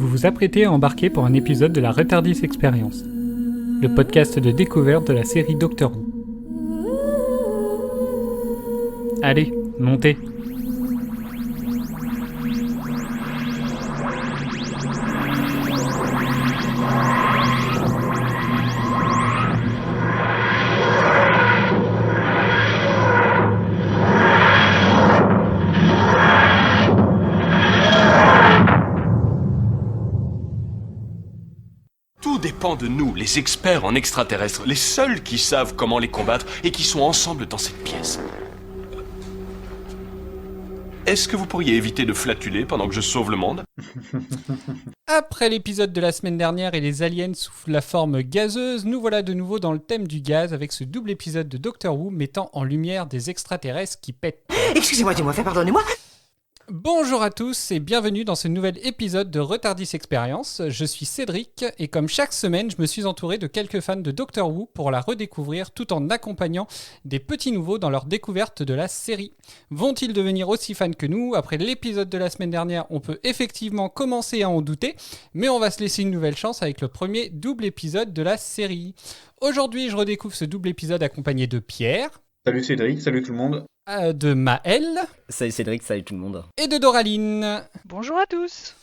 Vous vous apprêtez à embarquer pour un épisode de la Retardis Experience, le podcast de découverte de la série Doctor Who. Allez, montez! De nous, les experts en extraterrestres, les seuls qui savent comment les combattre et qui sont ensemble dans cette pièce. Est-ce que vous pourriez éviter de flatuler pendant que je sauve le monde ? Après l'épisode de la semaine dernière et les aliens sous la forme gazeuse, nous voilà de nouveau dans le thème du gaz avec ce double épisode de Doctor Who mettant en lumière des extraterrestres qui pètent. Excusez-moi, pardonnez-moi. Bonjour à tous et bienvenue dans ce nouvel épisode de Retardis Experience. Je suis Cédric et comme chaque semaine, je me suis entouré de quelques fans de Doctor Who pour la redécouvrir tout en accompagnant des petits nouveaux dans leur découverte de la série. Vont-ils devenir aussi fans que nous ? Après l'épisode de la semaine dernière, on peut effectivement commencer à en douter, mais on va se laisser une nouvelle chance avec le premier double épisode de la série. Aujourd'hui, je redécouvre ce double épisode accompagné de Pierre. Salut Cédric, salut tout le monde. De Maël. Salut Cédric, salut tout le monde. Et de Doraline. Bonjour à tous.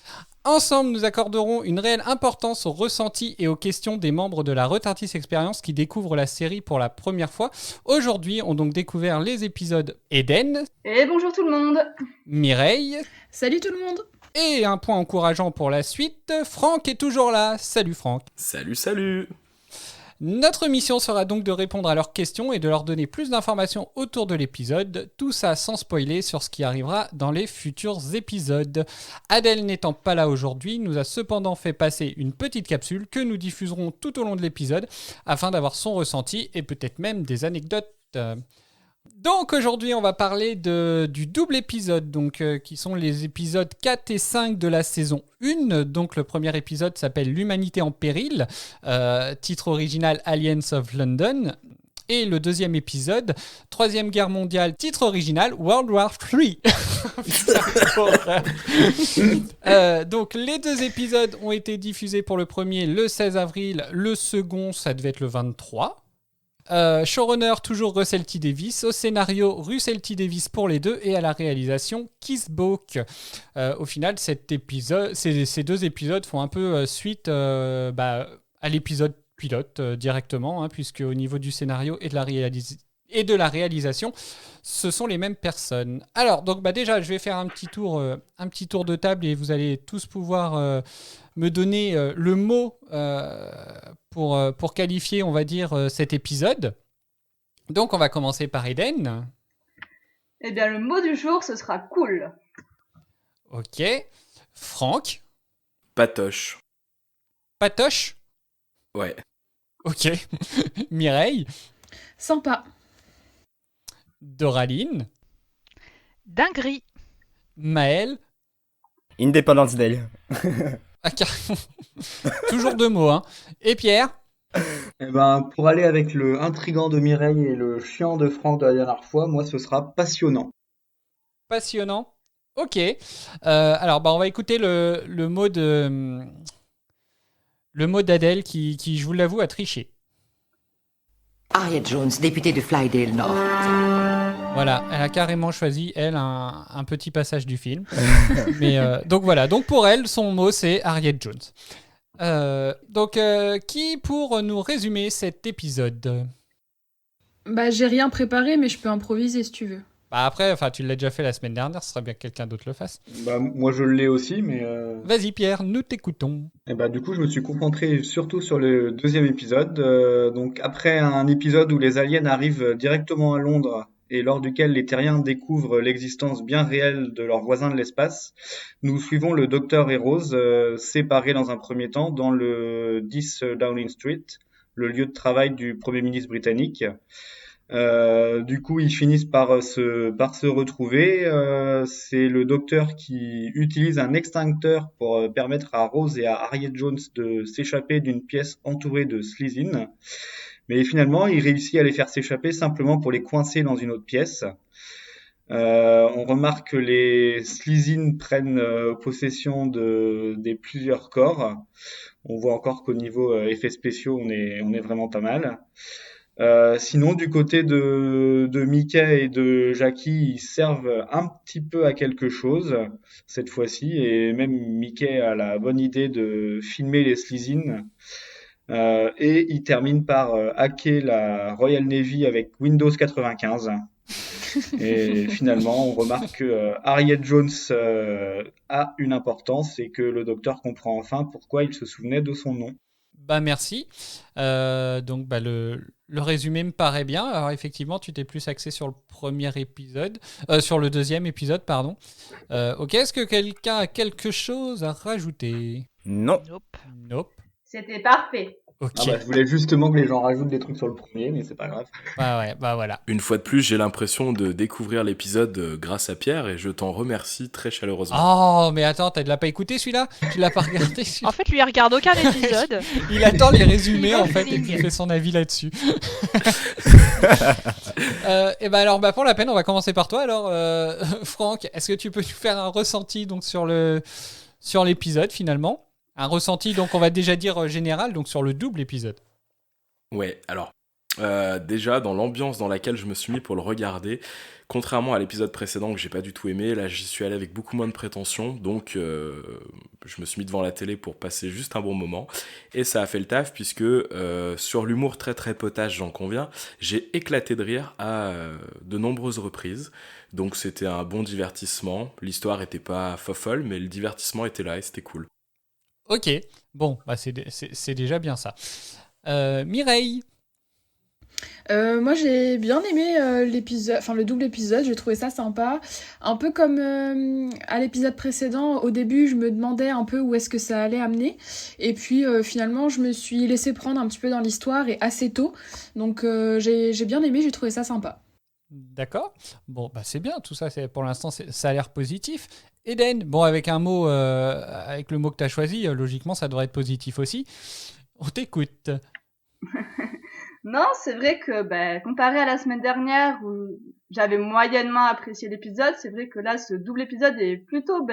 Ensemble, nous accorderons une réelle importance aux ressentis et aux questions des membres de la Retardis Experience qui découvrent la série pour la première fois. Aujourd'hui, on donc découvert les épisodes Eden. Et bonjour tout le monde. Mireille. Salut tout le monde. Et un point encourageant pour la suite, Franck est toujours là. Salut Franck. Salut. Notre mission sera donc de répondre à leurs questions et de leur donner plus d'informations autour de l'épisode, tout ça sans spoiler sur ce qui arrivera dans les futurs épisodes. Adèle n'étant pas là aujourd'hui, nous a cependant fait passer une petite capsule que nous diffuserons tout au long de l'épisode afin d'avoir son ressenti et peut-être même des anecdotes. Donc aujourd'hui on va parler du double épisode qui sont les épisodes 4 et 5 de la saison 1. Donc le premier épisode s'appelle L'humanité en péril, titre original Aliens of London. Et le deuxième épisode, Troisième Guerre mondiale, titre original World War III. Donc les deux épisodes ont été diffusés pour le premier le 16 avril, le second ça devait être le 23. Showrunner toujours Russell T Davies, au scénario Russell T Davies pour les deux et à la réalisation Keith Boak. Au final, ces deux épisodes font un peu suite à l'épisode pilote directement, puisque au niveau du scénario et de la réalisation, ce sont les mêmes personnes. Alors, donc déjà, je vais faire un petit tour de table et vous allez tous pouvoir me donner le mot pour qualifier, on va dire, cet épisode. Donc, on va commencer par Eden. Eh bien, le mot du jour, ce sera cool. Ok. Franck. Patoche. Patoche ? Ouais. Ok. Mireille. Sympa. Doraline. Dinguerie. Maël. Independence Day. Ah, carrément. Toujours deux mots, hein. Et Pierre. Pour aller avec le intriguant de Mireille et le chiant de Franck de la dernière fois, moi ce sera passionnant. Passionnant. Ok. Alors, on va écouter le mot d'Adèle qui, je vous l'avoue, a triché. Harriet Jones, députée de Flydale North. Voilà, elle a carrément choisi, elle, un petit passage du film. Mais donc voilà, donc pour elle, son mot, c'est Harriet Jones. Qui pour nous résumer cet épisode ? J'ai rien préparé, mais je peux improviser si tu veux. Après, tu l'as déjà fait la semaine dernière, ce serait bien que quelqu'un d'autre le fasse. Moi je l'ai aussi, mais... Vas-y Pierre, nous t'écoutons. Du coup, je me suis concentré surtout sur le deuxième épisode. Donc après un épisode où les aliens arrivent directement à Londres et lors duquel les terriens découvrent l'existence bien réelle de leurs voisins de l'espace, nous suivons le docteur et Rose séparés dans un premier temps dans le 10 Downing Street, le lieu de travail du Premier ministre britannique. Du coup, ils finissent par se retrouver. C'est le docteur qui utilise un extincteur pour permettre à Rose et à Harriet Jones de s'échapper d'une pièce entourée de Slezine. Mais finalement, il réussit à les faire s'échapper simplement pour les coincer dans une autre pièce. On remarque que les Slizines prennent possession des plusieurs corps. On voit encore qu'au niveau effets spéciaux, on est vraiment pas mal. Sinon, du côté de Mickey et de Jackie, ils servent un petit peu à quelque chose cette fois-ci, et même Mickey a la bonne idée de filmer les Slizines. Et il termine par hacker la Royal Navy avec Windows 95. Et finalement, on remarque que Harriet Jones a une importance et que le docteur comprend enfin pourquoi il se souvenait de son nom. Bah merci. Donc bah, le résumé me paraît bien. Alors effectivement, tu t'es plus axé sur le premier épisode, sur le deuxième épisode, pardon. Ok, est-ce que quelqu'un a quelque chose à rajouter? Non. Nope. C'était parfait. Ok. Ah bah, je voulais justement que les gens rajoutent des trucs sur le premier, mais c'est pas grave. Bah ouais, bah voilà. Une fois de plus, j'ai l'impression de découvrir l'épisode grâce à Pierre et je t'en remercie très chaleureusement. Oh, mais attends, tu l'as pas écouté celui-là? Tu l'as pas regardé celui-là? En fait, lui, il regarde aucun épisode. Il attend les résumés Il en va fait au et puis il feeling. fait son avis là-dessus. Et ben alors pour la peine, on va commencer par toi. Alors Franck, est-ce que tu peux nous faire un ressenti donc sur l'épisode finalement? Un ressenti donc on va déjà dire général donc sur le double épisode. Ouais, alors, déjà, dans l'ambiance dans laquelle je me suis mis pour le regarder, contrairement à l'épisode précédent que j'ai pas du tout aimé, là, j'y suis allé avec beaucoup moins de prétention, donc je me suis mis devant la télé pour passer juste un bon moment, et ça a fait le taf, puisque sur l'humour très très potage, j'en conviens, j'ai éclaté de rire à de nombreuses reprises, donc c'était un bon divertissement, l'histoire était pas fofolle, mais le divertissement était là et c'était cool. Ok, bon, bah c'est déjà bien ça. Mireille. Moi j'ai bien aimé l'épisode, enfin le double épisode, j'ai trouvé ça sympa. Un peu comme à l'épisode précédent, au début je me demandais un peu où est-ce que ça allait amener. Et puis finalement je me suis laissée prendre un petit peu dans l'histoire et assez tôt. Donc j'ai bien aimé, j'ai trouvé ça sympa. D'accord. Bon, bah c'est bien, tout ça, pour l'instant, ça a l'air positif. Eden, bon, avec le mot que tu as choisi, logiquement, ça devrait être positif aussi. On t'écoute. Non, c'est vrai que comparé à la semaine dernière où j'avais moyennement apprécié l'épisode, c'est vrai que là, ce double épisode est plutôt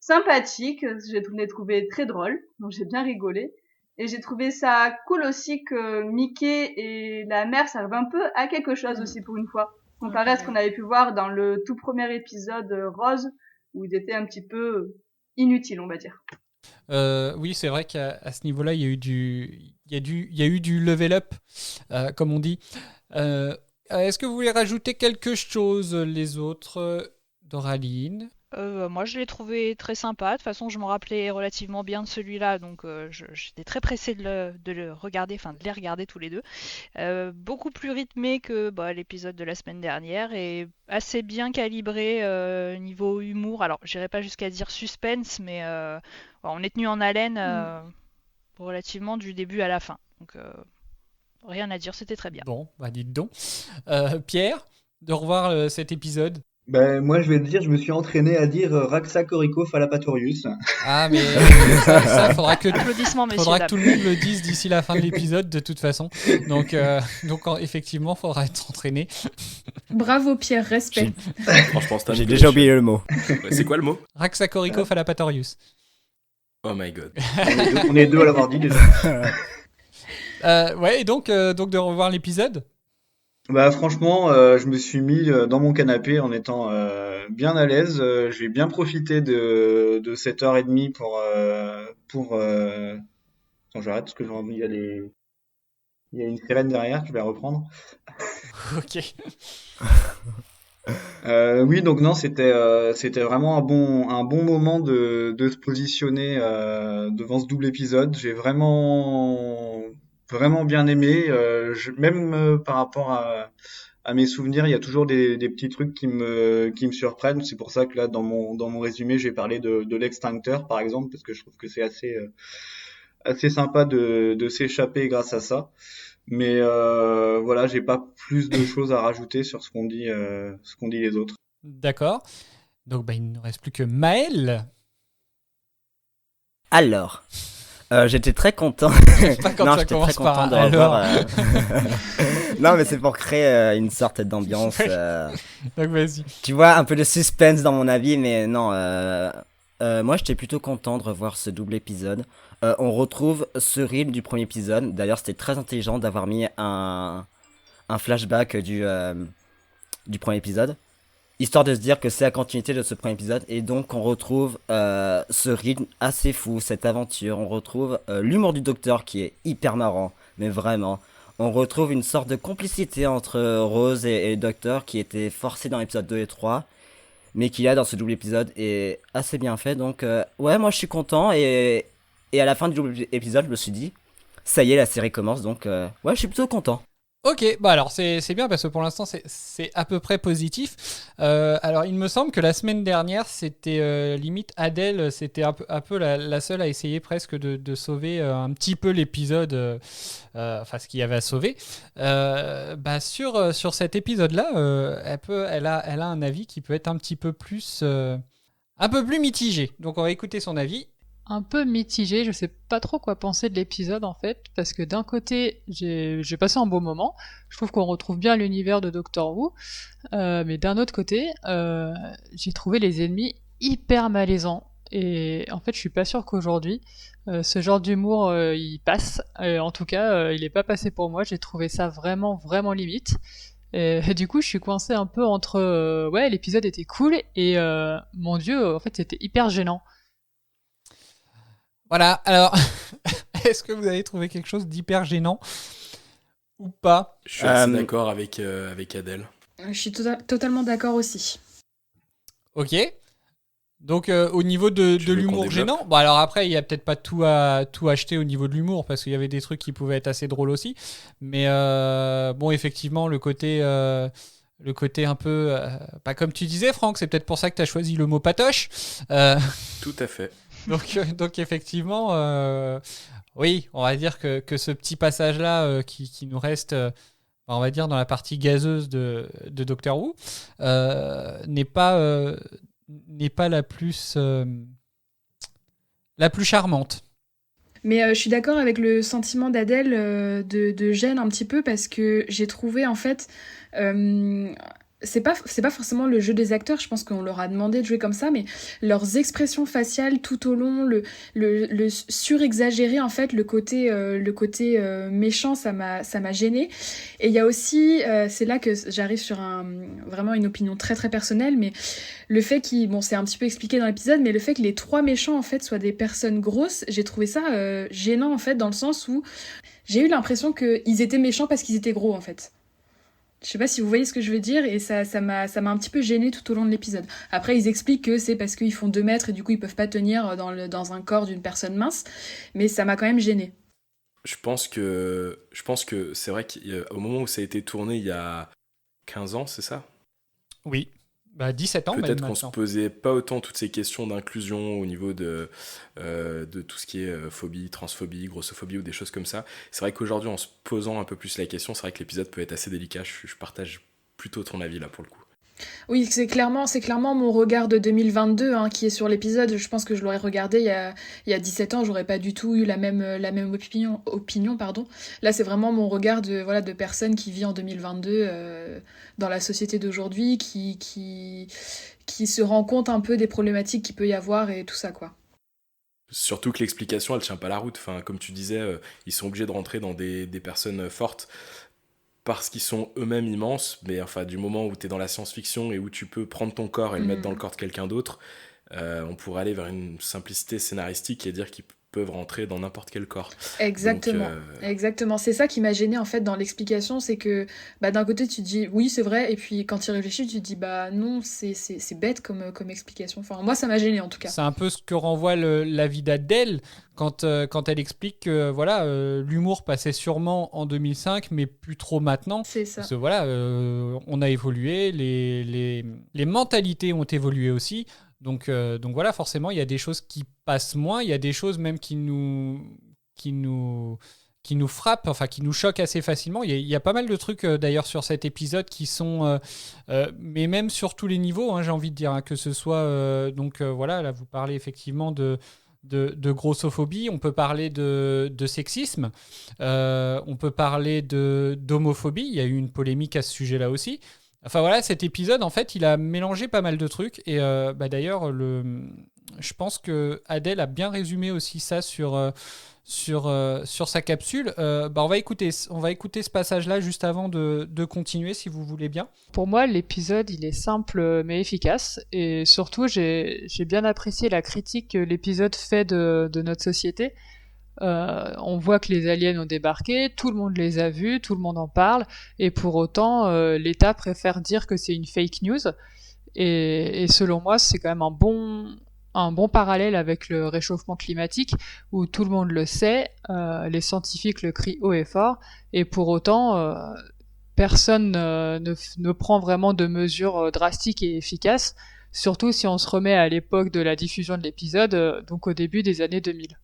sympathique. J'ai trouvé très drôle, donc j'ai bien rigolé. Et j'ai trouvé ça cool aussi que Mickey et la mère servent un peu à quelque chose aussi pour une fois. Comparé à ce qu'on avait pu voir dans le tout premier épisode Rose, où ils étaient un petit peu inutiles, on va dire. Oui, c'est vrai qu'à ce niveau-là, il y a eu du level up, comme on dit. Est-ce que vous voulez rajouter quelque chose, les autres, Doraline? Moi, je l'ai trouvé très sympa. De toute façon, je me rappelais relativement bien de celui-là, donc j'étais très pressée de les regarder tous les deux. Beaucoup plus rythmé que l'épisode de la semaine dernière et assez bien calibré niveau humour. Alors, j'irai pas jusqu'à dire suspense, mais on est tenu en haleine relativement du début à la fin. Donc, rien à dire, c'était très bien. Bon, bah dites donc. Pierre, de revoir cet épisode? Moi, je vais te dire, je me suis entraîné à dire Raxacorico Fallapatorius. Ah, mais ça faudra que Applaudissements, messieurs, faudra que dames. tout le monde le dise d'ici la fin de l'épisode, de toute façon. Donc effectivement, faudra être entraîné. Bravo Pierre, respect. Franchement, c'est un J'ai peu déjà chiant. oublié le mot. Ouais, c'est quoi le mot? Raxacorico Fallapatorius. Oh my god. On est deux à l'avoir dit déjà. Ouais, et donc de revoir l'épisode. Franchement, je me suis mis dans mon canapé en étant bien à l'aise. J'ai bien profité de cette heure et demie pour Attends, j'arrête parce que il y a une sirène derrière que je vais reprendre. Ok. Oui, donc non, c'était vraiment un bon moment de se positionner devant ce double épisode. J'ai vraiment bien aimé. Même par rapport à mes souvenirs, il y a toujours des petits trucs qui me surprennent. C'est pour ça que là, dans mon résumé, j'ai parlé de l'extincteur, par exemple, parce que je trouve que c'est assez sympa de s'échapper grâce à ça. Mais voilà, j'ai pas plus de choses à rajouter sur ce qu'ont dit les autres. D'accord. Donc il ne reste plus que Maël. Alors, j'étais très content. Pas quand Non, ça j'étais commence très par content de un revoir. Non, mais c'est pour créer une sorte d'ambiance. Donc vas-y. Tu vois, un peu de suspense dans mon avis, mais non. Moi, j'étais plutôt content de revoir ce double épisode. On retrouve ce rythme du premier épisode. D'ailleurs, c'était très intelligent d'avoir mis un flashback du premier épisode, histoire de se dire que c'est la continuité de ce premier épisode. Et donc, on retrouve ce rythme assez fou, cette aventure. On retrouve l'humour du docteur qui est hyper marrant, mais vraiment. On retrouve une sorte de complicité entre Rose et le docteur qui était forcée dans l'épisode 2 et 3, mais qui là dans ce double épisode est assez bien fait. Donc ouais, moi je suis content, et à la fin du double épisode je me suis dit ça y est, la série commence, donc ouais, je suis plutôt content. Ok, bah alors c'est bien parce que pour l'instant c'est à peu près positif. Alors il me semble que la semaine dernière c'était limite Adèle, c'était un peu la seule à essayer presque de sauver un petit peu l'épisode, enfin ce qu'il y avait à sauver. Bah sur cet épisode-là, elle a un avis qui peut être un petit peu plus mitigé. Donc on va écouter son avis. Un peu mitigé, je sais pas trop quoi penser de l'épisode en fait, parce que d'un côté j'ai passé un beau moment, je trouve qu'on retrouve bien l'univers de Doctor Who, mais d'un autre côté j'ai trouvé les ennemis hyper malaisants, et en fait je suis pas sûr qu'aujourd'hui ce genre d'humour il passe, en tout cas il est pas passé pour moi, j'ai trouvé ça vraiment vraiment limite. Et du coup je suis coincé un peu entre ouais, l'épisode était cool et mon dieu, en fait c'était hyper gênant. Voilà, alors, est-ce que vous avez trouvé quelque chose d'hyper gênant ou pas? Je suis assez d'accord avec Adèle. Je suis totalement d'accord aussi. Ok. Donc, au niveau de l'humour gênant, bon, alors après, il n'y a peut-être pas tout acheté au niveau de l'humour, parce qu'il y avait des trucs qui pouvaient être assez drôles aussi. Mais bon, effectivement, le côté un peu... pas comme tu disais, Franck, c'est peut-être pour ça que tu as choisi le mot patoche. Tout à fait. Donc effectivement, oui, on va dire que ce petit passage-là qui nous reste, on va dire, dans la partie gazeuse de Doctor Who, n'est pas la plus charmante. Mais je suis d'accord avec le sentiment d'Adèle de gêne un petit peu, parce que j'ai trouvé en fait... c'est pas forcément le jeu des acteurs, je pense qu'on leur a demandé de jouer comme ça, mais leurs expressions faciales tout au long, le surexagéré en fait, le côté méchant, ça m'a gêné. Et il y a aussi, c'est là que j'arrive sur vraiment une opinion très très personnelle, mais le fait bon, c'est un petit peu expliqué dans l'épisode, mais le fait que les 3 méchants en fait soient des personnes grosses, j'ai trouvé ça gênant en fait, dans le sens où j'ai eu l'impression qu'ils étaient méchants parce qu'ils étaient gros en fait. Je sais pas si vous voyez ce que je veux dire, et ça m'a un petit peu gêné tout au long de l'épisode. Après, ils expliquent que c'est parce qu'ils font 2 mètres et du coup ils peuvent pas tenir dans un corps d'une personne mince, mais ça m'a quand même gêné. Je pense que c'est vrai qu'au moment où ça a été tourné il y a 15 ans, c'est ça ? Oui. Bah 17 ans peut-être même qu'on se posait pas autant toutes ces questions d'inclusion au niveau de tout ce qui est phobie, transphobie, grossophobie ou des choses comme ça. C'est vrai qu'aujourd'hui, en se posant un peu plus la question, c'est vrai que l'épisode peut être assez délicat. Je partage plutôt ton avis là pour le coup. Oui, c'est clairement mon regard de 2022 qui est sur l'épisode. Je pense que je l'aurais regardé il y a 17 ans, j'aurais pas du tout eu la même opinion, pardon. Là, c'est vraiment mon regard de personne qui vit en 2022 dans la société d'aujourd'hui, qui se rend compte un peu des problématiques qu'il peut y avoir et tout ça, quoi. Surtout que l'explication, elle tient pas la route. Enfin, comme tu disais, ils sont obligés de rentrer dans des personnes fortes parce qu'ils sont eux-mêmes immenses, mais enfin, du moment où tu es dans la science-fiction et où tu peux prendre ton corps et le mettre dans le corps de quelqu'un d'autre, on pourrait aller vers une simplicité scénaristique et dire qu'ils peuvent rentrer dans n'importe quel corps. Exactement, exactement. C'est ça qui m'a gênée en fait dans l'explication, c'est que d'un côté tu te dis oui c'est vrai, et puis quand tu y réfléchis tu te dis non, c'est bête comme explication. Enfin moi ça m'a gênée en tout cas. C'est un peu ce que renvoie l'avis d'Adèle quand elle explique que voilà, l'humour passait sûrement en 2005 mais plus trop maintenant. C'est ça. Parce que voilà, on a évolué, les mentalités ont évolué aussi. Donc voilà, forcément, il y a des choses qui passent moins, il y a des choses même qui nous frappent, enfin qui nous choquent assez facilement. Il y a pas mal de trucs d'ailleurs sur cet épisode qui sont, mais même sur tous les niveaux, j'ai envie de dire, que ce soit, voilà, là vous parlez effectivement de de grossophobie, on peut parler de sexisme, on peut parler d'homophobie. Il y a eu une polémique à ce sujet-là aussi. Enfin voilà, cet épisode, en fait, il a mélangé pas mal de trucs. Et d'ailleurs, je pense que Adèle a bien résumé aussi ça sur sa capsule. On va écouter ce passage-là juste avant de continuer, si vous voulez bien. Pour moi, l'épisode, il est simple mais efficace. Et surtout, j'ai bien apprécié la critique que l'épisode fait de notre société. On voit que les aliens ont débarqué, tout le monde les a vus, tout le monde en parle, et pour autant, l'État préfère dire que c'est une fake news. Et selon moi, c'est quand même un bon parallèle avec le réchauffement climatique, où tout le monde le sait, les scientifiques le crient haut et fort, et pour autant, personne ne prend vraiment de mesures drastiques et efficaces, surtout si on se remet à l'époque de la diffusion de l'épisode, donc au début des années 2000.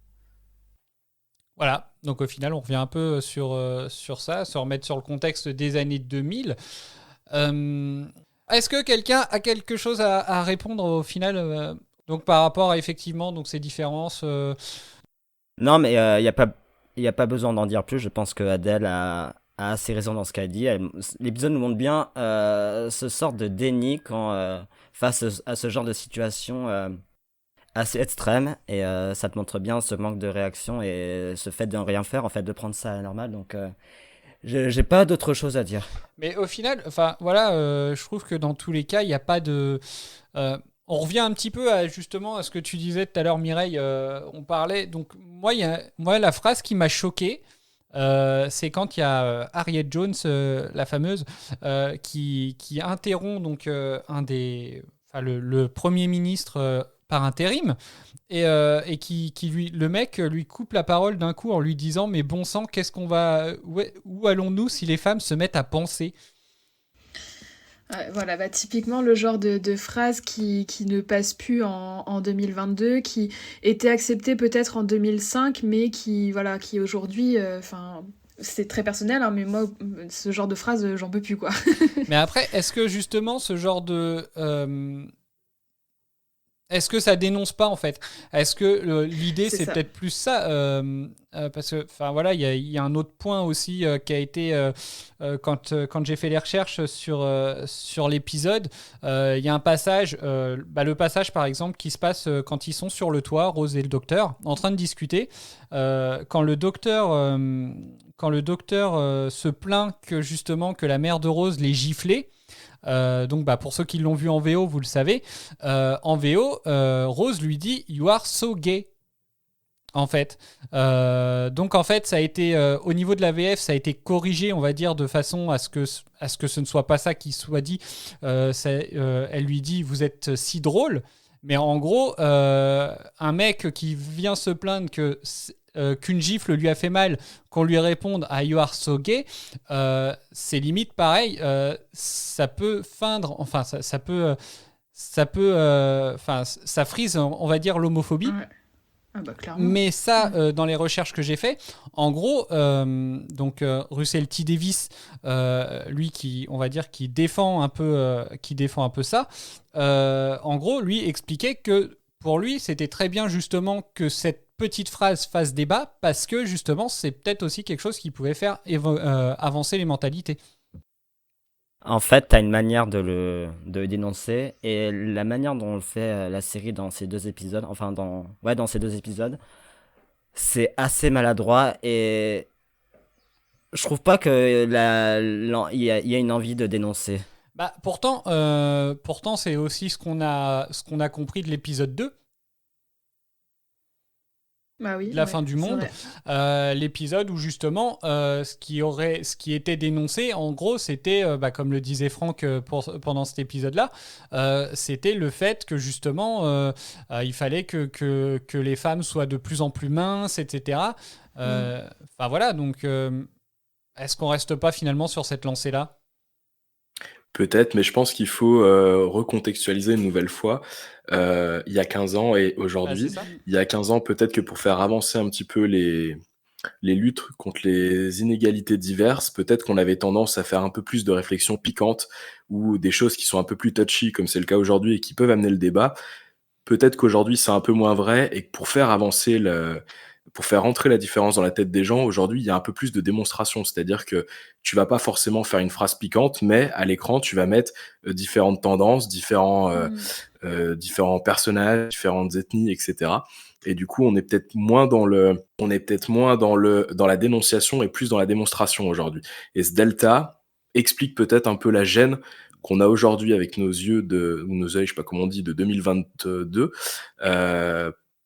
Voilà, donc au final, on revient un peu sur ça, se remettre sur le contexte des années 2000. Est-ce que quelqu'un a quelque chose à répondre au final donc par rapport à effectivement donc, ces différences Non, mais il n'y a pas besoin d'en dire plus. Je pense que Adèle a assez raison dans ce qu'elle dit. L'épisode nous montre bien ce sort de déni face à ce genre de situation assez extrême, et ça te montre bien ce manque de réaction et ce fait de ne rien faire, en fait, de prendre ça à la normale. Donc j'ai pas d'autre chose à dire. Mais au final, enfin voilà, je trouve que dans tous les cas, il n'y a pas de. On revient un petit peu justement à ce que tu disais tout à l'heure, Mireille. On parlait. Donc moi, la phrase qui m'a choqué, c'est quand il y a Harriet Jones, la fameuse, qui interrompt donc le premier ministre par intérim, et le mec lui coupe la parole d'un coup en lui disant mais bon sang, où allons-nous si les femmes se mettent à penser? Voilà, typiquement le genre de phrase qui ne passe plus en 2022, qui était acceptée peut-être en 2005, mais qui aujourd'hui, c'est très personnel, hein, mais moi, ce genre de phrase, j'en peux plus, quoi. Mais après, est-ce que justement ce genre est-ce que ça dénonce pas en fait? Est-ce que l'idée c'est peut-être plus ça parce que enfin voilà, il y a un autre point aussi qui a été quand j'ai fait les recherches sur l'épisode, il y a un passage, le passage par exemple qui se passe quand ils sont sur le toit, Rose et le docteur, en train de discuter, quand le docteur se plaint que justement que la mère de Rose l'ait giflé. Donc pour ceux qui l'ont vu en VO, vous le savez, en VO, Rose lui dit "You are so gay", en fait. Donc en fait, ça a été au niveau de la VF, ça a été corrigé, on va dire, de façon à ce que ce ne soit pas ça qui soit dit. Elle lui dit "Vous êtes si drôle", mais en gros, un mec qui vient se plaindre qu'une gifle lui a fait mal, qu'on lui réponde à "You are so gay", c'est limite pareil. Ça peut feindre, enfin ça frise, on va dire, l'homophobie. Ouais. Ah clairement. Mais ça, dans les recherches que j'ai fait, en gros, Russell T Davies, lui qui défend un peu ça, en gros, lui expliquait que pour lui, c'était très bien justement que cette petite phrase fasse débat, parce que justement, c'est peut-être aussi quelque chose qui pouvait faire avancer les mentalités. En fait, t'as une manière de le dénoncer, et la manière dont on le fait la série dans ces deux épisodes, dans ces deux épisodes, c'est assez maladroit, et je trouve pas que il y a une envie de dénoncer. Pourtant, c'est aussi ce qu'on a compris de l'épisode 2. La fin du monde, l'épisode où justement ce qui était dénoncé, en gros, c'était comme le disait Franck pendant cet épisode-là, c'était le fait que justement il fallait que les femmes soient de plus en plus minces, etc. Voilà, donc est-ce qu'on reste pas finalement sur cette lancée-là? Peut-être, mais je pense qu'il faut recontextualiser une nouvelle fois. Il y a 15 ans et aujourd'hui, il y a 15 ans, peut-être que pour faire avancer un petit peu les luttes contre les inégalités diverses, peut-être qu'on avait tendance à faire un peu plus de réflexions piquantes ou des choses qui sont un peu plus touchy, comme c'est le cas aujourd'hui, et qui peuvent amener le débat. peut-être qu'aujourd'hui c'est un peu moins vrai et que pour faire rentrer la différence dans la tête des gens, aujourd'hui il y a un peu plus de démonstration, c'est-à-dire que tu vas pas forcément faire une phrase piquante, mais à l'écran tu vas mettre différentes tendances, différents personnages, différentes ethnies, etc. Et du coup, on est peut-être moins dans la dénonciation et plus dans la démonstration aujourd'hui. Et ce delta explique peut-être un peu la gêne qu'on a aujourd'hui avec nos yeux ou nos yeux, je sais pas comment on dit, de 2022,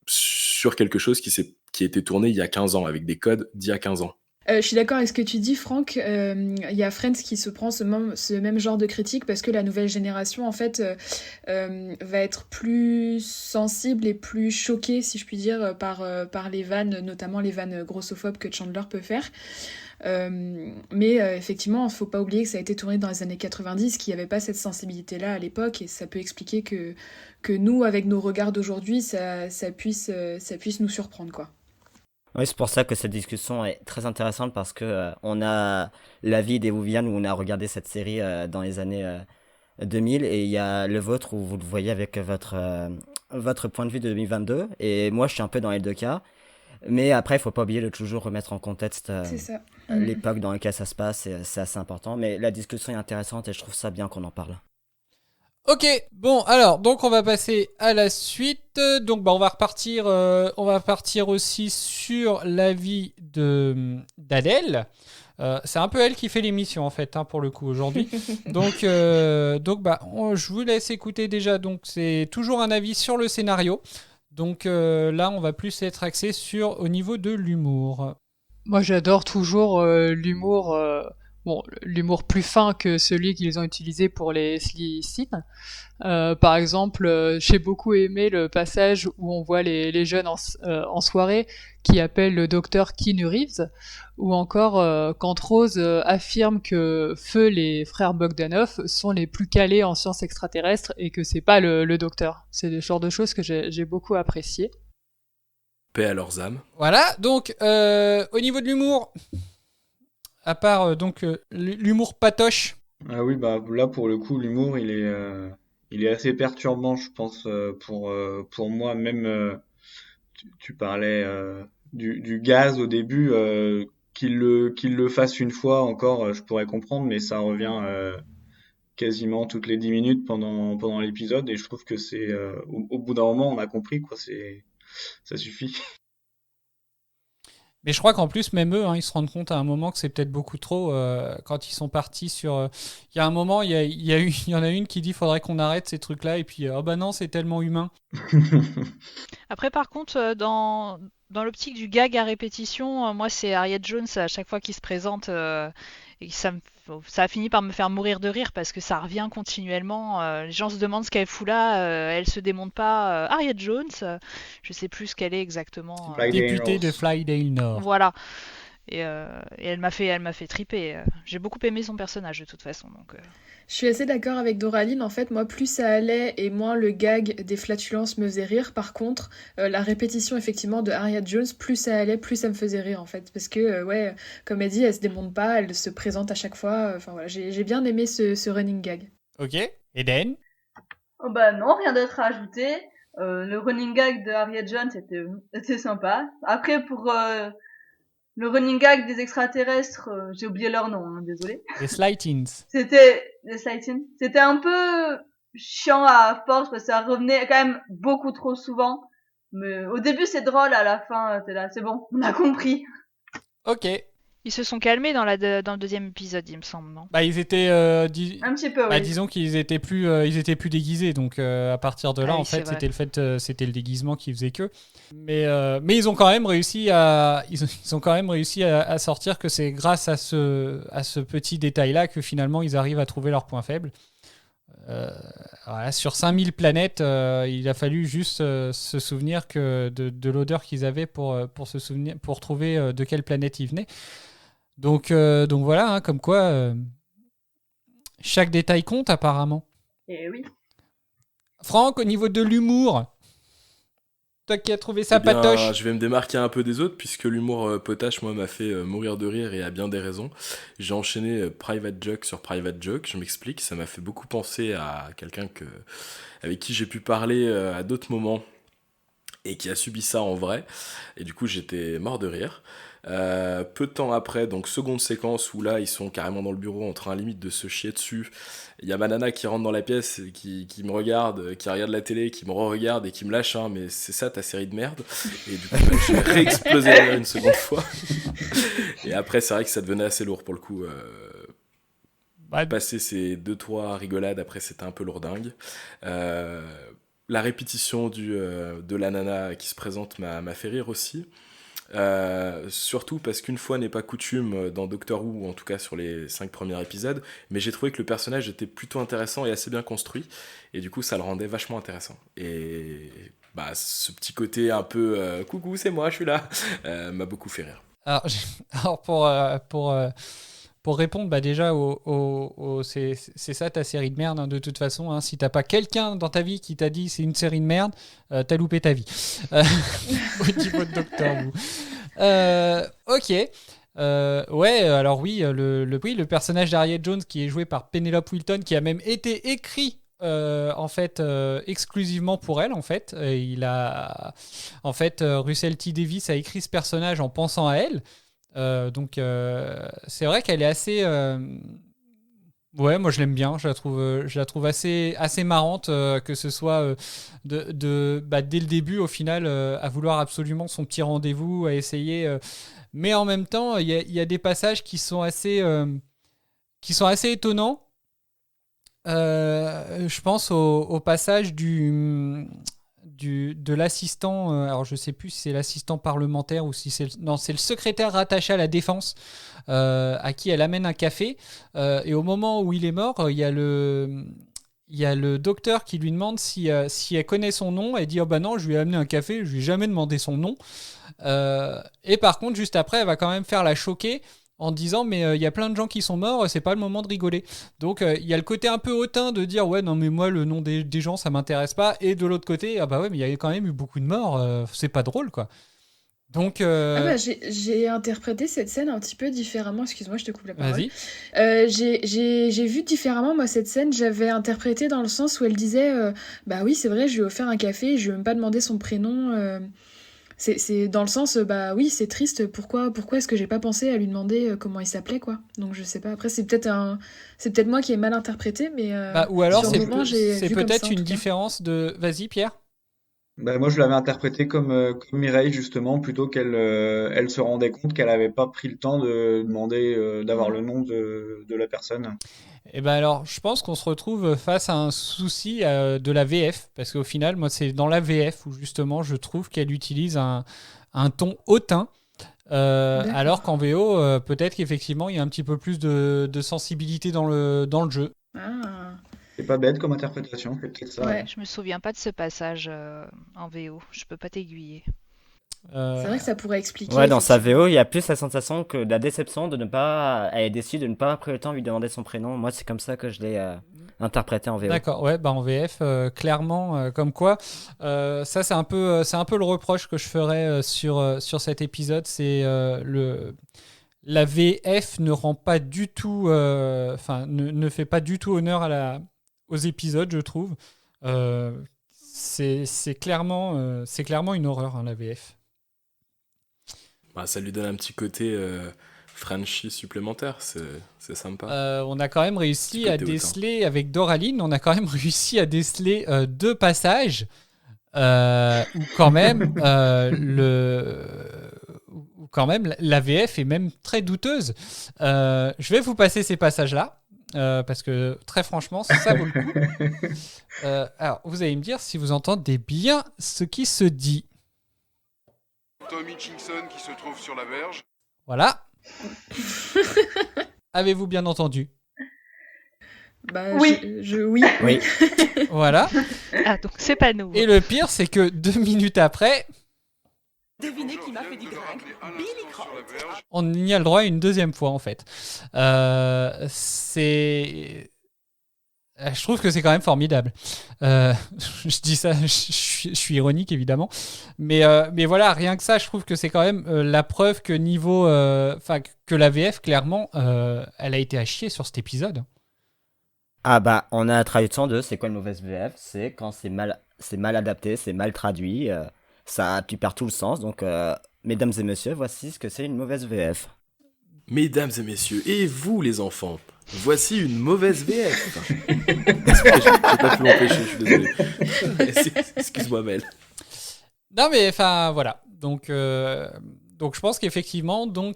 sur quelque chose qui a été tourné il y a 15 ans, avec des codes d'il y a 15 ans. Je suis d'accord avec ce que tu dis, Franck. Il y a Friends qui se prend ce même genre de critique parce que la nouvelle génération, en fait, va être plus sensible et plus choquée, si je puis dire, par les vannes, notamment les vannes grossophobes que Chandler peut faire. Mais effectivement, il ne faut pas oublier que ça a été tourné dans les années 90, qu'il n'y avait pas cette sensibilité-là à l'époque, et ça peut expliquer que nous, avec nos regards d'aujourd'hui, ça puisse nous surprendre, quoi. Oui, c'est pour ça que cette discussion est très intéressante parce que on a l'avis des Viviane où on a regardé cette série dans les années 2000 et il y a le vôtre où vous le voyez avec votre point de vue de 2022 et moi je suis un peu dans les deux cas. Mais après, il faut pas oublier de toujours remettre en contexte C'est ça. l'époque dans laquelle ça se passe, et c'est assez important. Mais la discussion est intéressante et je trouve ça bien qu'on en parle. Ok, bon, alors, donc on va passer à la suite. Donc, on va repartir aussi sur l'avis d'Adèle. C'est un peu elle qui fait l'émission, en fait, pour le coup, aujourd'hui. Donc, je vous laisse écouter déjà. Donc, c'est toujours un avis sur le scénario. Donc là, on va plus être axé au niveau de l'humour. Moi, j'adore toujours l'humour, l'humour plus fin que celui qu'ils ont utilisé pour les Silly Scene. Par exemple, j'ai beaucoup aimé le passage où on voit les jeunes en soirée qui appellent le docteur Keanu Reeves, ou encore quand Rose affirme que Feu, les frères Bogdanov, sont les plus calés en sciences extraterrestres et que c'est pas le docteur. C'est le genre de choses que j'ai beaucoup apprécié. Paix à leurs âmes. Voilà, donc au niveau de l'humour, à part l'humour patoche. Ah oui, bah là pour le coup, l'humour il est assez perturbant, je pense, pour moi. Même tu parlais du gaz au début, qu'il le fasse une fois encore, je pourrais comprendre, mais ça revient quasiment toutes les 10 minutes pendant l'épisode, et je trouve que c'est au bout d'un moment on a compris quoi, ça suffit. Mais je crois qu'en plus, même eux, ils se rendent compte à un moment que c'est peut-être beaucoup trop quand ils sont partis sur... Il y a un moment, il y en a une qui dit qu'il faudrait qu'on arrête ces trucs-là, et puis, oh bah non, c'est tellement humain. Après, par contre, dans l'optique du gag à répétition, moi, c'est Harriet Jones, à chaque fois qu'il se présente, et ça a fini par me faire mourir de rire parce que ça revient continuellement. Les gens se demandent ce qu'elle fout là, elle se démonte pas. Harriet Jones, je sais plus ce qu'elle est exactement. Députée de Flydale Nord. Voilà. Et elle m'a fait triper. J'ai beaucoup aimé son personnage de toute façon. Donc, Je suis assez d'accord avec Doraline. En fait, moi, plus ça allait et moins le gag des flatulences me faisait rire. Par contre, la répétition effectivement de Harriet Jones, plus ça allait, plus ça me faisait rire en fait. Parce que, comme elle dit, elle se démonte pas, elle se présente à chaque fois. Enfin voilà, j'ai bien aimé ce running gag. Ok. Eden? Oh bah non, rien d'autre à ajouter. Le running gag de Harriet Jones était sympa. Après, pour le running gag des extraterrestres, j'ai oublié leur nom, désolé. Les Slightins. C'était les Slightins. C'était un peu chiant à force parce que ça revenait quand même beaucoup trop souvent. Mais au début c'est drôle, à la fin t'es là, c'est bon, on a compris. Ok. ils se sont calmés dans le deuxième épisode, il me semble, non? Bah, ils étaient... Un petit peu, oui. disons qu'ils étaient plus déguisés, donc à partir de là, Ah oui, en fait, c'est vrai. c'était le déguisement qui faisait que. Mais ils ont quand même réussi à sortir que c'est grâce à ce petit détail-là que finalement ils arrivent à trouver leur point faible. Voilà, sur 5000 planètes, il a fallu juste se souvenir que de l'odeur qu'ils avaient pour se souvenir, pour trouver de quelle planète ils venaient. Donc voilà, comme quoi chaque détail compte apparemment. Et oui. Franck, au niveau de l'humour. Toi qui as trouvé ça Eh bien, patoche. je vais me démarquer un peu des autres puisque l'humour potache, moi, m'a fait mourir de rire et à bien des raisons. J'ai enchaîné Private Joke sur Private Joke, je m'explique, ça m'a fait beaucoup penser à quelqu'un avec qui j'ai pu parler à d'autres moments et qui a subi ça en vrai. Et du coup, j'étais mort de rire. Peu de temps après, donc seconde séquence où là ils sont carrément dans le bureau en train limite de se chier dessus. Il y a ma nana qui rentre dans la pièce, qui me regarde, qui regarde la télé, qui me re-regarde et qui me lâche mais c'est ça ta série de merde. Et du coup j'ai réexplosé la rire une seconde fois. Et après c'est vrai que ça devenait assez lourd pour le coup. Passer ces 2-3 rigolades, après c'était un peu lourdingue. La répétition de la nana qui se présente m'a fait rire aussi. Surtout parce qu'une fois n'est pas coutume dans Doctor Who, ou en tout cas sur les 5 premiers épisodes, mais j'ai trouvé que le personnage était plutôt intéressant et assez bien construit, et du coup ça le rendait vachement intéressant. Et ce petit côté un peu coucou c'est moi je suis là m'a beaucoup fait rire. Alors pour répondre, déjà, c'est ça ta série de merde, hein, de toute façon. Hein, si t'as pas quelqu'un dans ta vie qui t'a dit c'est une série de merde, t'as loupé ta vie. Au niveau de Doctor Who. Ok. Alors oui, le personnage d'Harriet Jones qui est joué par Penelope Wilton, qui a même été écrit exclusivement pour elle, en fait. Russell T Davies a écrit ce personnage en pensant à elle. Donc c'est vrai qu'elle est assez moi je l'aime bien, je la trouve assez marrante, que ce soit dès le début au final, à vouloir absolument son petit rendez-vous, à essayer, mais en même temps il y a des passages qui sont assez étonnants. Je pense au passage de l'assistant, alors je sais plus si c'est l'assistant parlementaire ou si c'est le secrétaire rattaché à la défense, à qui elle amène un café, et au moment où il est mort, il y a le docteur qui lui demande si elle connaît son nom. Elle dit oh bah non, je lui ai amené un café, je lui ai jamais demandé son nom, et par contre juste après elle va quand même faire la choquer en disant mais il y a plein de gens qui sont morts, c'est pas le moment de rigoler. Donc il y a le côté un peu hautain de dire ouais non mais moi le nom des gens ça m'intéresse pas, et de l'autre côté ah bah ouais mais il y a quand même eu beaucoup de morts, c'est pas drôle quoi. Donc j'ai interprété cette scène un petit peu différemment, excuse-moi je te coupe la parole. Vas-y. J'ai vu différemment moi cette scène, j'avais interprété dans le sens où elle disait bah oui c'est vrai je lui ai offert un café, je lui ai même pas demandé son prénom. C'est dans le sens, bah oui, c'est triste, pourquoi est-ce que j'ai pas pensé à lui demander comment il s'appelait, quoi. Donc je sais pas, après c'est peut-être moi qui ai mal interprété, mais ou alors sur le moment, j'ai c'est vu comme peut-être ça, en une tout cas. différence de... Vas-y Pierre. Moi, je l'avais interprété comme Mireille, justement, plutôt qu'elle elle se rendait compte qu'elle avait pas pris le temps de demander d'avoir le nom de la personne. Et ben alors, je pense qu'on se retrouve face à un souci de la VF, parce qu'au final, moi, c'est dans la VF où justement, je trouve qu'elle utilise un ton hautain, alors qu'en VO, peut-être qu'effectivement, il y a un petit peu plus de sensibilité dans le jeu. Ah. C'est pas bête comme interprétation, c'est peut-être ça. Ouais, je me souviens pas de ce passage en VO, je peux pas t'aiguiller. C'est vrai que ça pourrait expliquer. Ouais, dans sa VO, il y a plus la sensation que la déception de ne pas. Elle décide de ne pas avoir pris le temps de lui demander son prénom. Moi, c'est comme ça que je l'ai interprété en VO. D'accord, ouais, en VF, clairement, comme quoi, ça c'est un peu le reproche que je ferais sur cet épisode, c'est la VF ne rend pas du tout, ne fait pas du tout honneur aux épisodes, je trouve. C'est clairement une horreur, hein, la VF. Ça lui donne un petit côté Frenchy supplémentaire, c'est sympa. On a quand même réussi à déceler, avec Doraline, on a quand même réussi à déceler 2 passages où quand même la VF est même très douteuse. Je vais vous passer ces passages-là, parce que très franchement, ça vaut le coup. Alors, vous allez me dire si vous entendez bien ce qui se dit. Tommy Chinkson qui se trouve sur la berge. Voilà. Avez-vous bien entendu? Oui. Oui. Voilà. Ah, donc c'est pas nous. Et le pire, c'est que 2 minutes après... Devinez qui m'a fait du grec? Billy Cross. On y a le droit une 2e fois, en fait. je trouve que c'est quand même formidable. Je dis ça, je suis ironique évidemment, mais voilà, rien que ça, je trouve que c'est quand même la preuve que que la VF clairement, elle a été à chier sur cet épisode. Ah bah, on a la traduction de c'est quoi une mauvaise VF? C'est quand c'est mal adapté, c'est mal traduit, tu perds tout le sens. Donc, mesdames et messieurs, voici ce que c'est une mauvaise VF. Mesdames et messieurs, et vous les enfants, voici une mauvaise VF. J'ai pas pu m'empêcher, je suis désolé. Excuse-moi, Mel. Non mais enfin voilà. Donc je pense qu'effectivement, on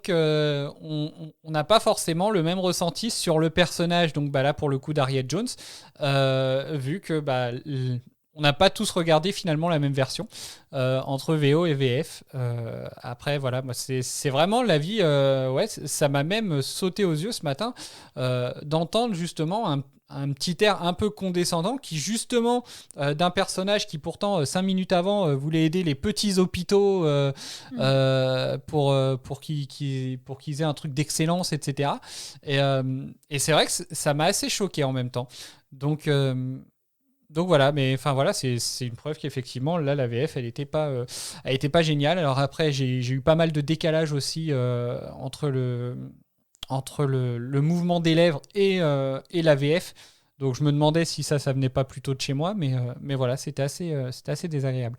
n'a pas forcément le même ressenti sur le personnage. Donc là pour le coup d'Harriet Jones, vu que on n'a pas tous regardé finalement la même version entre VO et VF. Après, voilà, moi, c'est vraiment l'avis. Ça m'a même sauté aux yeux ce matin d'entendre justement un petit air un peu condescendant qui justement d'un personnage qui pourtant 5 minutes avant voulait aider les petits hôpitaux pour qu'ils aient un truc d'excellence, etc. Et c'est vrai que ça m'a assez choqué en même temps. Donc voilà, mais enfin voilà, c'est une preuve qu'effectivement là la VF elle était pas géniale. Alors après j'ai eu pas mal de décalage aussi entre le mouvement des lèvres et la VF. Donc je me demandais si ça venait pas plutôt de chez moi, mais voilà, c'était assez désagréable.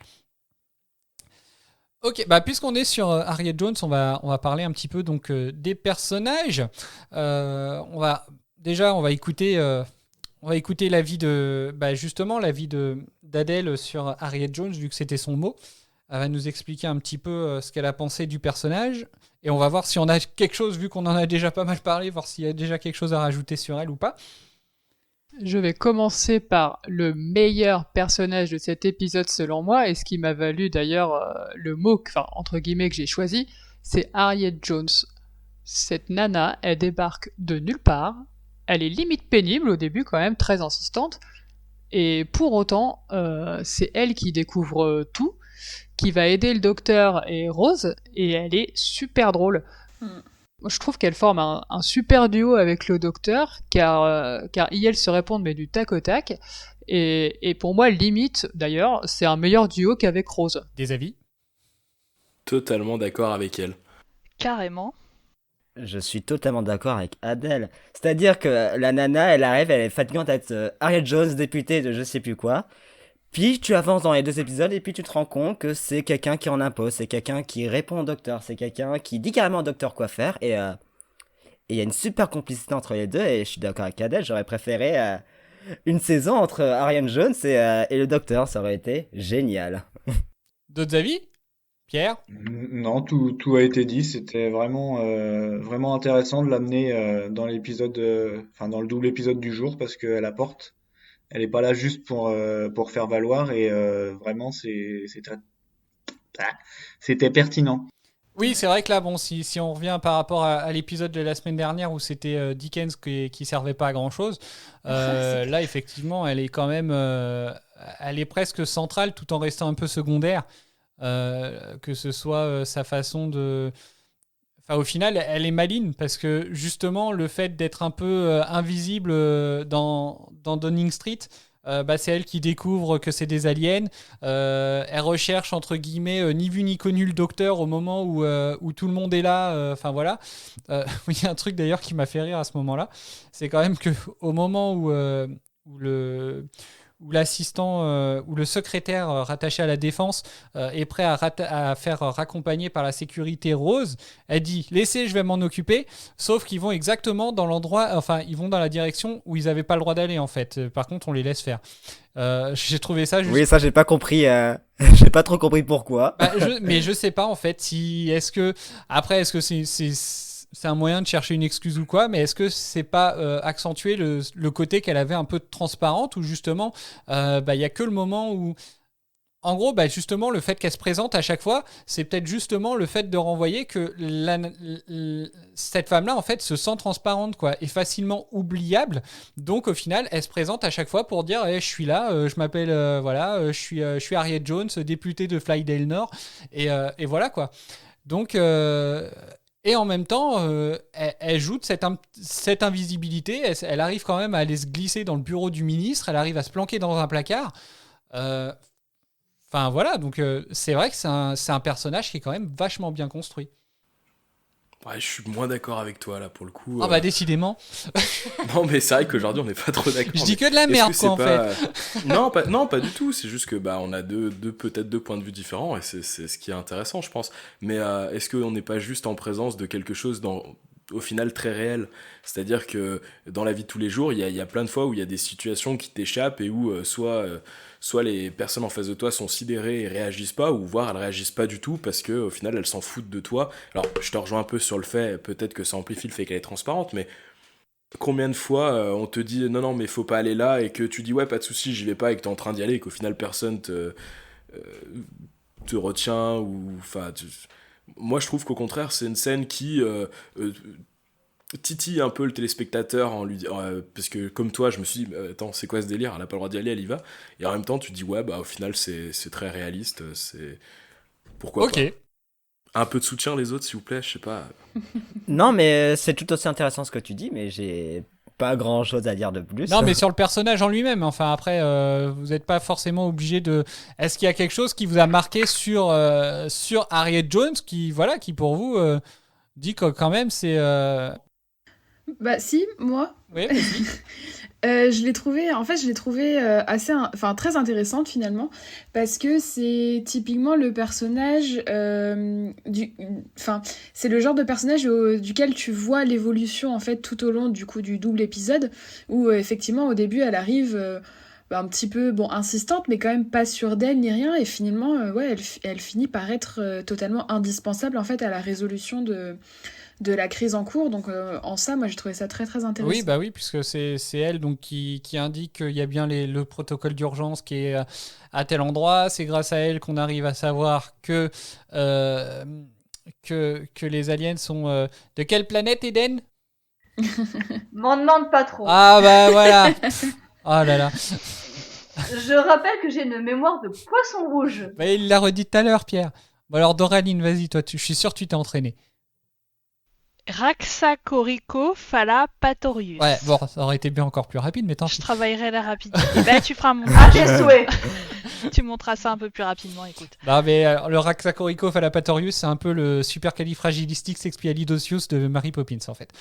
Ok, puisqu'on est sur Harriet Jones, on va parler un petit peu donc des personnages. On va écouter l'avis d'Adèle sur Harriet Jones, vu que c'était son mot. Elle va nous expliquer un petit peu ce qu'elle a pensé du personnage. Et on va voir si on a quelque chose, vu qu'on en a déjà pas mal parlé, voir s'il y a déjà quelque chose à rajouter sur elle ou pas. Je vais commencer par le meilleur personnage de cet épisode selon moi, et ce qui m'a valu d'ailleurs le mot, entre guillemets, que j'ai choisi, c'est Harriet Jones. Cette nana, elle débarque de nulle part. Elle est limite pénible au début quand même, très insistante. Et pour autant, c'est elle qui découvre tout, qui va aider le docteur et Rose, et elle est super drôle. Moi, je trouve qu'elle forme un super duo avec le docteur, car ils se répondent mais du tac au tac. Et pour moi, limite, d'ailleurs, c'est un meilleur duo qu'avec Rose. Des avis ? Totalement d'accord avec elle. Carrément. Je suis totalement d'accord avec Adèle. C'est-à-dire que la nana, elle arrive, elle est fatigante à être Harriet Jones, députée de je sais plus quoi. Puis tu avances dans les 2 épisodes et puis tu te rends compte que c'est quelqu'un qui en impose, c'est quelqu'un qui répond au docteur, c'est quelqu'un qui dit carrément au docteur quoi faire. Et il y a une super complicité entre les deux et je suis d'accord avec Adèle, j'aurais préféré une saison entre Harriet Jones et le docteur, ça aurait été génial. D'autres avis ? Pierre ? Non, tout a été dit. C'était vraiment intéressant de l'amener dans l'épisode, dans le double épisode du jour parce qu'elle apporte. Elle est pas là juste pour faire valoir et vraiment c'était pertinent. Oui, c'est vrai que là, bon, si on revient par rapport à l'épisode de la semaine dernière où c'était Dickens qui servait pas à grand chose, là effectivement, elle est quand même, elle est presque centrale tout en restant un peu secondaire. Que ce soit sa façon de... Enfin, au final, elle est maligne parce que justement, le fait d'être un peu invisible dans Downing Street, c'est elle qui découvre que c'est des aliens. Elle recherche, entre guillemets, ni vu ni connu le docteur au moment où tout le monde est là. Enfin, voilà. Il y a un truc d'ailleurs qui m'a fait rire à ce moment-là. C'est quand même qu'au moment où l'assistant ou le secrétaire rattaché à la défense est prêt à faire raccompagner par la sécurité Rose, elle dit « Laissez, je vais m'en occuper », sauf qu'ils vont exactement dans l'endroit, enfin, ils vont dans la direction où ils n'avaient pas le droit d'aller, en fait. Par contre, on les laisse faire. J'ai trouvé ça juste... Oui, ça, j'ai pas compris. J'ai pas trop compris pourquoi. Mais je sais pas, en fait, est-ce que c'est un moyen de chercher une excuse ou quoi, mais est-ce que c'est pas accentuer le côté qu'elle avait un peu transparente ou justement y a que le moment où en gros justement le fait qu'elle se présente à chaque fois, c'est peut-être justement le fait de renvoyer que cette femme-là en fait se sent transparente quoi, et facilement oubliable, donc au final elle se présente à chaque fois pour dire je suis là, je m'appelle je suis Harriet Jones, députée de Flydale Nord et voilà quoi. Donc Et en même temps, elle joue de cette invisibilité. Elle arrive quand même à aller se glisser dans le bureau du ministre. Elle arrive à se planquer dans un placard. Enfin voilà, donc c'est vrai que c'est un personnage qui est quand même vachement bien construit. Ouais, je suis moins d'accord avec toi là pour le coup. Ah bah décidément. Non mais c'est vrai qu'aujourd'hui on n'est pas trop d'accord. Je dis que de la merde quoi en fait. Non, pas du tout. C'est juste que on a peut-être deux points de vue différents et c'est ce qui est intéressant je pense. Mais est-ce qu'on n'est pas juste en présence de quelque chose au final très réel, c'est-à-dire que dans la vie de tous les jours, il y a plein de fois où il y a des situations qui t'échappent et où soit les personnes en face de toi sont sidérées et réagissent pas, ou voire elles réagissent pas du tout parce que au final elles s'en foutent de toi. Alors je te rejoins un peu sur le fait, peut-être que ça amplifie le fait qu'elle est transparente, mais combien de fois on te dit non mais faut pas aller là et que tu dis ouais pas de souci j'y vais pas et que t'es en train d'y aller et qu'au final personne te retient ou enfin moi je trouve qu'au contraire c'est une scène qui titille un peu le téléspectateur en lui parce que comme toi je me suis dit attends c'est quoi ce délire, elle a pas le droit d'y aller, elle y va, et en même temps tu te dis ouais au final c'est très réaliste, c'est pourquoi pas. Un peu de soutien les autres s'il vous plaît, je sais pas. Non mais c'est tout aussi intéressant ce que tu dis, mais j'ai pas grand chose à dire de plus. Non mais sur le personnage en lui-même, enfin après vous n'êtes pas forcément obligé de... Est-ce qu'il y a quelque chose qui vous a marqué sur Harriet Jones qui pour vous dit que quand même c'est... Bah si, moi. Oui, vas-y. Je l'ai trouvé assez, enfin très intéressante finalement, parce que c'est typiquement le personnage c'est le genre de personnage duquel tu vois l'évolution en fait tout au long du double épisode, où effectivement au début elle arrive un petit peu insistante, mais quand même pas sûre d'elle ni rien, et finalement elle finit par être totalement indispensable en fait à la résolution de la crise en cours. Donc en ça, moi j'ai trouvé ça très très intéressant. Oui, puisque c'est elle donc qui indique qu'il y a bien le protocole d'urgence qui est à tel endroit. C'est grâce à elle qu'on arrive à savoir que les aliens sont de quelle planète, Eden? M'en demande pas trop. Ah bah voilà. Oh là là. Je rappelle que j'ai une mémoire de poisson rouge. Bah, il l'a redit tout à l'heure, Pierre. Bon alors Doraline, vas-y, toi, je suis sûr que tu t'es entraîné. Raxacoricofallapatorius. Ouais, bon, ça aurait été bien encore plus rapide, mais tant pis. Je travaillerai la rapidité. Bah, tu feras mon souhait. Tu monteras ça un peu plus rapidement, écoute. Non, mais le Raxacoricofallapatorius, c'est un peu le supercalifragilisticexpialidocious de Mary Poppins, en fait.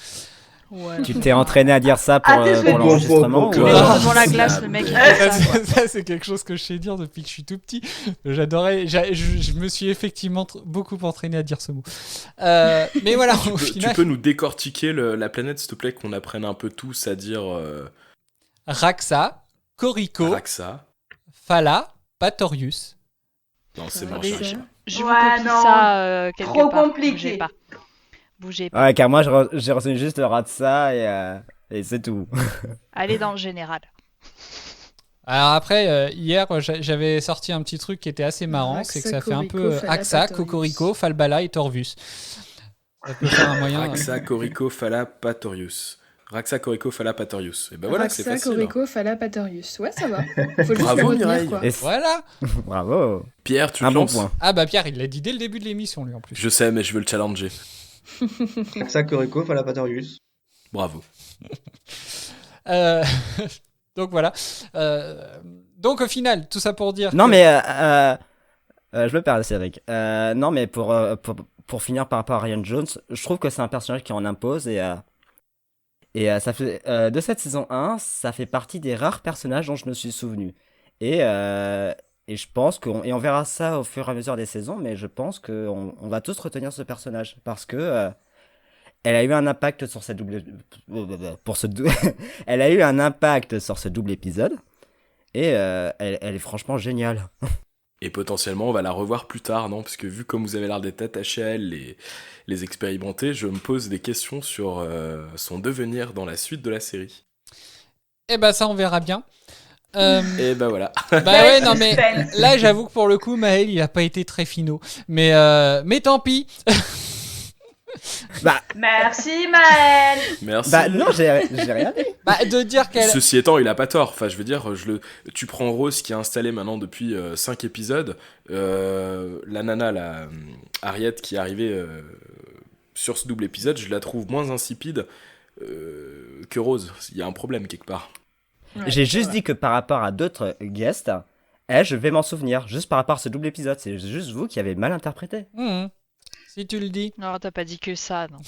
Ouais. Tu t'es entraîné à dire ça pour l'enregistrement Il est devant la glace, le mec. Ça, c'est quelque chose que je sais dire depuis que je suis tout petit. J'adorais. Je me suis effectivement beaucoup entraîné à dire ce mot. Mais voilà, au final. Tu peux nous décortiquer la planète, s'il te plaît, qu'on apprenne un peu tous à dire. Raxa, Corico, Fallapatorius. Non, c'est bon, Je vous Ouais, copie non. ça quelque Trop part. compliqué. Bougez pas. Ouais, car moi j'ai retenu juste le rat de ça et c'est tout. Allez dans le général. Alors après, hier, j'avais sorti un petit truc qui était assez marrant, c'est que ça fait un peu Axa, Cocorico, Falbala et Torvus. Ça peut faire un moyen. Raxacoricofallapatorius. Raxacoricofallapatorius. Et ben voilà, c'est facile. Raxacoricofallapatorius. Ouais, ça va. Faut juste Bravo, le retenir, Mireille. quoi. Voilà. Bravo. Pierre, tu un te bon lances point. Ah bah Pierre, il l'a dit dès le début de l'émission, lui, en plus. Je sais, mais je veux le challenger. Raxacoricofallapatorius. Bravo. Donc voilà. Donc au final, tout ça pour dire. Non, que... mais je me perds, Cédric. Non, mais pour finir par rapport à Ryan Jones, je trouve que c'est un personnage qui en impose et ça fait de cette saison 1, ça fait partie des rares personnages dont je me suis souvenu. Et je pense et on verra ça au fur et à mesure des saisons, mais je pense qu'on va tous retenir ce personnage parce que elle a eu un impact sur cette elle a eu un impact sur ce double épisode et elle est franchement géniale. Et potentiellement, on va la revoir plus tard, non? Parce que vu comme vous avez l'air d'être attachés à elle, les expérimenter, je me pose des questions sur son devenir dans la suite de la série. Eh ben ça, on verra bien. Et bah voilà. Bah ouais, non mais là, j'avoue que pour le coup, Maël, il a pas été très finot. Mais tant pis. Bah, merci Maël. Merci. Bah non, j'ai rien dit. Bah de dire qu'elle... Ceci étant, il a pas tort. Enfin, je veux dire, tu prends Rose qui est installée maintenant depuis 5 épisodes. La nana, Harriet, qui est arrivée sur ce double épisode, je la trouve moins insipide que Rose. Il y a un problème quelque part. Ouais, J'ai c'est juste vrai. dit que par rapport à d'autres guests, je vais m'en souvenir, juste par rapport à ce double épisode. C'est juste vous qui avez mal interprété. Si tu le dis. Non, t'as pas dit que ça, non.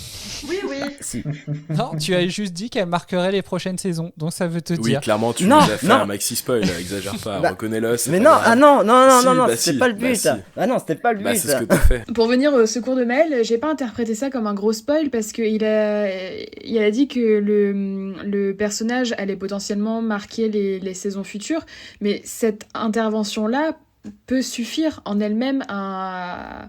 Oui, oui. Si. Non, tu as juste dit qu'elle marquerait les prochaines saisons. Donc ça veut te Oui, dire. clairement, tu Non, nous as fait non. un maxi spoil, exagère pas, Bah, reconnais-le. c'est Mais pas non, grave. ah non, Si, non, bah c'était si, pas le bah but. si. Ah non, c'était pas le but. Bah, c'est ce que t'as fait. Pour venir au secours de Maël, j'ai pas interprété ça comme un gros spoil parce qu'il a dit que le personnage allait potentiellement marquer les saisons futures, mais cette intervention-là peut suffire en elle-même à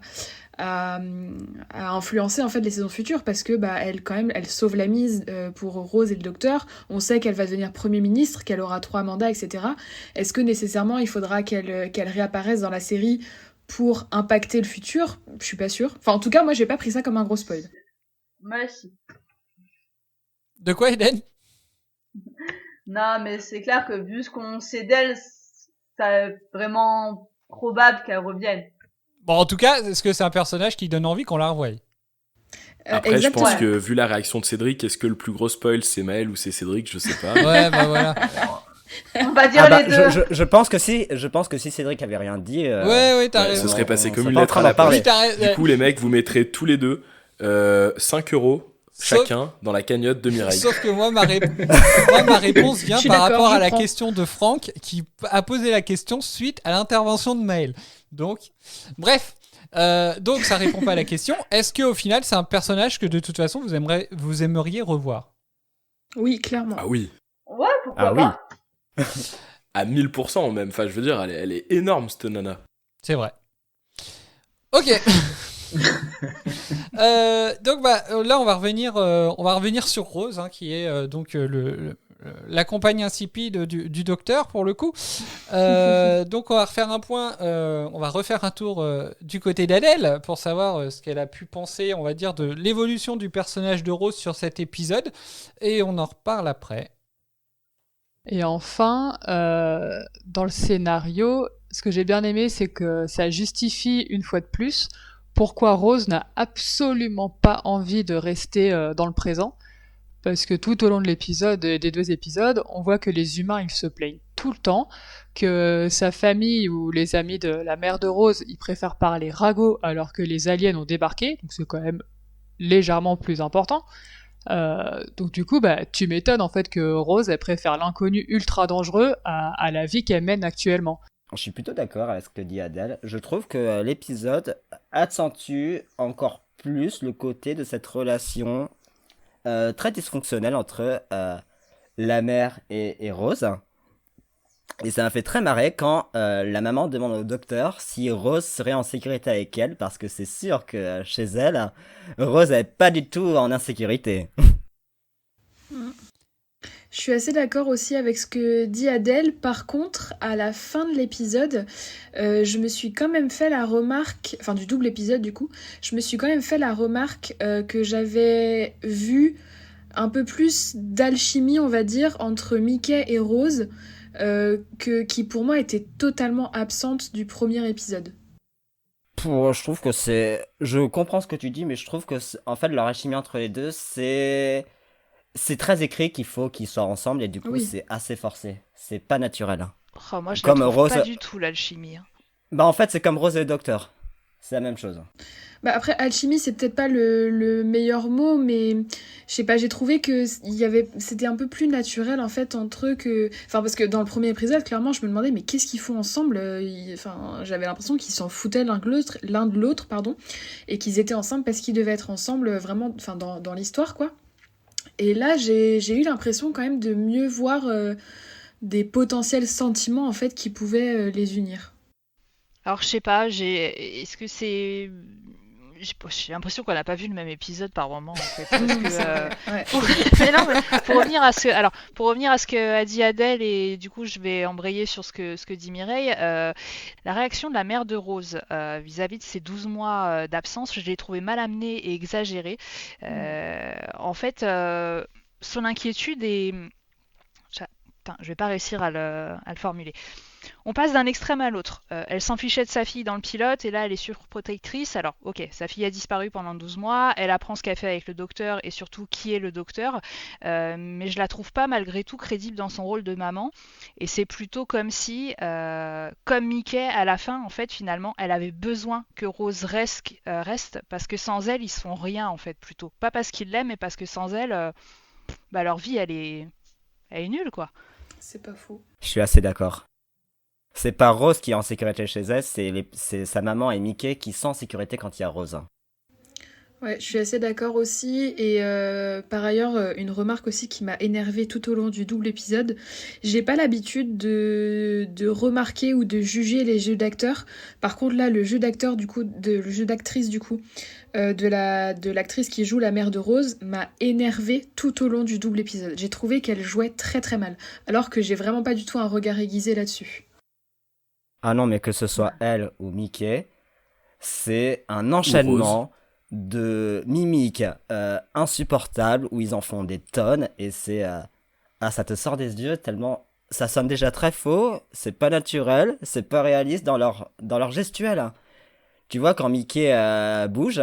influencer en fait les saisons futures parce que elle quand même elle sauve la mise pour Rose et le docteur. On sait qu'elle va devenir Premier ministre, qu'elle aura 3 mandats, etc. Est-ce que nécessairement il faudra qu'elle réapparaisse dans la série pour impacter le futur? Je suis pas sûre. Enfin en tout cas moi j'ai pas pris ça comme un gros spoil. Moi aussi. De quoi, Eden? Non, mais c'est clair que vu ce qu'on sait d'elle, c'est vraiment probable qu'elle revienne. Bon, en tout cas, est-ce que c'est un personnage qui donne envie qu'on la revoie? Après, Exactement. je pense que vu la réaction de Cédric, est-ce que le plus gros spoil c'est Maël ou c'est Cédric? Je sais pas. Ouais, bah voilà. On va dire les deux. Je pense que si Cédric avait rien dit. Ouais, t'as Ouais, raison. ce serait passé on comme serait une pas en lettre train à d'en la parler. poste. Du coup, les mecs, vous mettrez tous les deux 5 euros Sauf- chacun dans la cagnotte de Mireille. Sauf que moi, ma réponse vient Je suis par d'accord, rapport à je la prends. question de Franck qui a posé la question suite à l'intervention de Maël. Donc, bref. Donc, ça répond pas à la question. Est-ce qu'au final, c'est un personnage que de toute façon, vous aimeriez revoir? Oui, clairement. Ah oui, Ouais, pourquoi Ah oui. pas. à 1000% même. Enfin, je veux dire, elle est énorme cette nana. C'est vrai. Ok. Donc là on va revenir sur Rose hein, qui est donc la compagne insipide du docteur pour le coup. Donc on va refaire un point, on va refaire un tour du côté d'Adèle pour savoir ce qu'elle a pu penser, on va dire, de l'évolution du personnage de Rose sur cet épisode et on en reparle après. Et enfin, dans le scénario, ce que j'ai bien aimé, c'est que ça justifie une fois de plus pourquoi Rose n'a absolument pas envie de rester dans le présent. Parce que tout au long de l'épisode, des 2 épisodes, on voit que les humains, ils se plaignent tout le temps, que sa famille ou les amis de la mère de Rose, ils préfèrent parler ragot alors que les aliens ont débarqué, donc c'est quand même légèrement plus important. Donc du coup, tu m'étonnes en fait que Rose, elle préfère l'inconnu ultra dangereux à la vie qu'elle mène actuellement. Je suis plutôt d'accord avec ce que dit Adèle. Je trouve que l'épisode accentue encore plus le côté de cette relation très dysfonctionnelle entre la mère et Rose. Et ça m'a fait très marrer quand la maman demande au docteur si Rose serait en sécurité avec elle, parce que c'est sûr que chez elle, Rose n'est pas du tout en insécurité. Je suis assez d'accord aussi avec ce que dit Adèle. Par contre, à la fin de l'épisode, je me suis quand même fait la remarque, enfin du double épisode du coup, je me suis quand même fait la remarque que j'avais vu un peu plus d'alchimie, on va dire, entre Mickey et Rose, qui pour moi était totalement absente du premier épisode. Je trouve que c'est... Je comprends ce que tu dis, mais je trouve que en fait leur alchimie entre les deux, c'est très écrit qu'il faut qu'ils soient ensemble et du coup Oui. c'est assez forcé. C'est pas naturel. Oh, moi, je Comme la trouve Rose- pas du tout, l'alchimie. Hein. Bah en fait c'est comme Rose et le docteur. C'est la même chose. Après, alchimie, c'est peut-être pas le meilleur mot, mais je sais pas, j'ai trouvé que c'était un peu plus naturel en fait entre eux que. Enfin, parce que dans le premier épisode, clairement, je me demandais, mais qu'est-ce qu'ils font ensemble? Enfin, j'avais l'impression qu'ils s'en foutaient l'un de l'autre, pardon, et qu'ils étaient ensemble parce qu'ils devaient être ensemble vraiment, enfin, dans l'histoire, quoi. Et là, j'ai eu l'impression quand même de mieux voir des potentiels sentiments en fait qui pouvaient les unir. Alors, je sais pas, est-ce que c'est. J'ai l'impression qu'on n'a pas vu le même épisode par moment en fait. Parce que, C'est vrai, ouais. Mais non, mais pour revenir à ce que a dit Adèle, et du coup je vais embrayer sur ce que dit Mireille, la réaction de la mère de Rose vis-à-vis de ces 12 mois d'absence, je l'ai trouvée mal amenée et exagérée. En fait, son inquiétude est... Putain, je vais pas réussir à le formuler. On passe d'un extrême à l'autre. Elle s'en fichait de sa fille dans le pilote et là elle est surprotectrice. Alors ok, sa fille a disparu pendant 12 mois, elle apprend ce qu'elle fait avec le docteur et surtout qui est le docteur, mais je la trouve pas malgré tout crédible dans son rôle de maman. Et c'est plutôt comme si, comme Mickey à la fin en fait finalement, elle avait besoin que Rose reste parce que sans elle ils se font rien en fait plutôt. Pas parce qu'ils l'aiment mais parce que sans elle, leur vie elle est nulle quoi. C'est pas faux. Je suis assez d'accord. C'est pas Rose qui est en sécurité chez elle, c'est sa maman et Mickey qui sont en sécurité quand il y a Rose. Ouais, je suis assez d'accord aussi. Et par ailleurs, une remarque aussi qui m'a énervée tout au long du double épisode. J'ai pas l'habitude de remarquer ou de juger les jeux d'acteurs. Par contre, là, le jeu d'acteur le jeu d'actrice de l'actrice qui joue la mère de Rose m'a énervée tout au long du double épisode. J'ai trouvé qu'elle jouait très très mal, alors que j'ai vraiment pas du tout un regard aiguisé là-dessus. Ah non, mais que ce soit elle ou Mickey, c'est un enchaînement de mimiques insupportables où ils en font des tonnes et ça te sort des yeux tellement ça sonne déjà très faux, c'est pas naturel, c'est pas réaliste dans leur gestuelle. Tu vois quand Mickey bouge,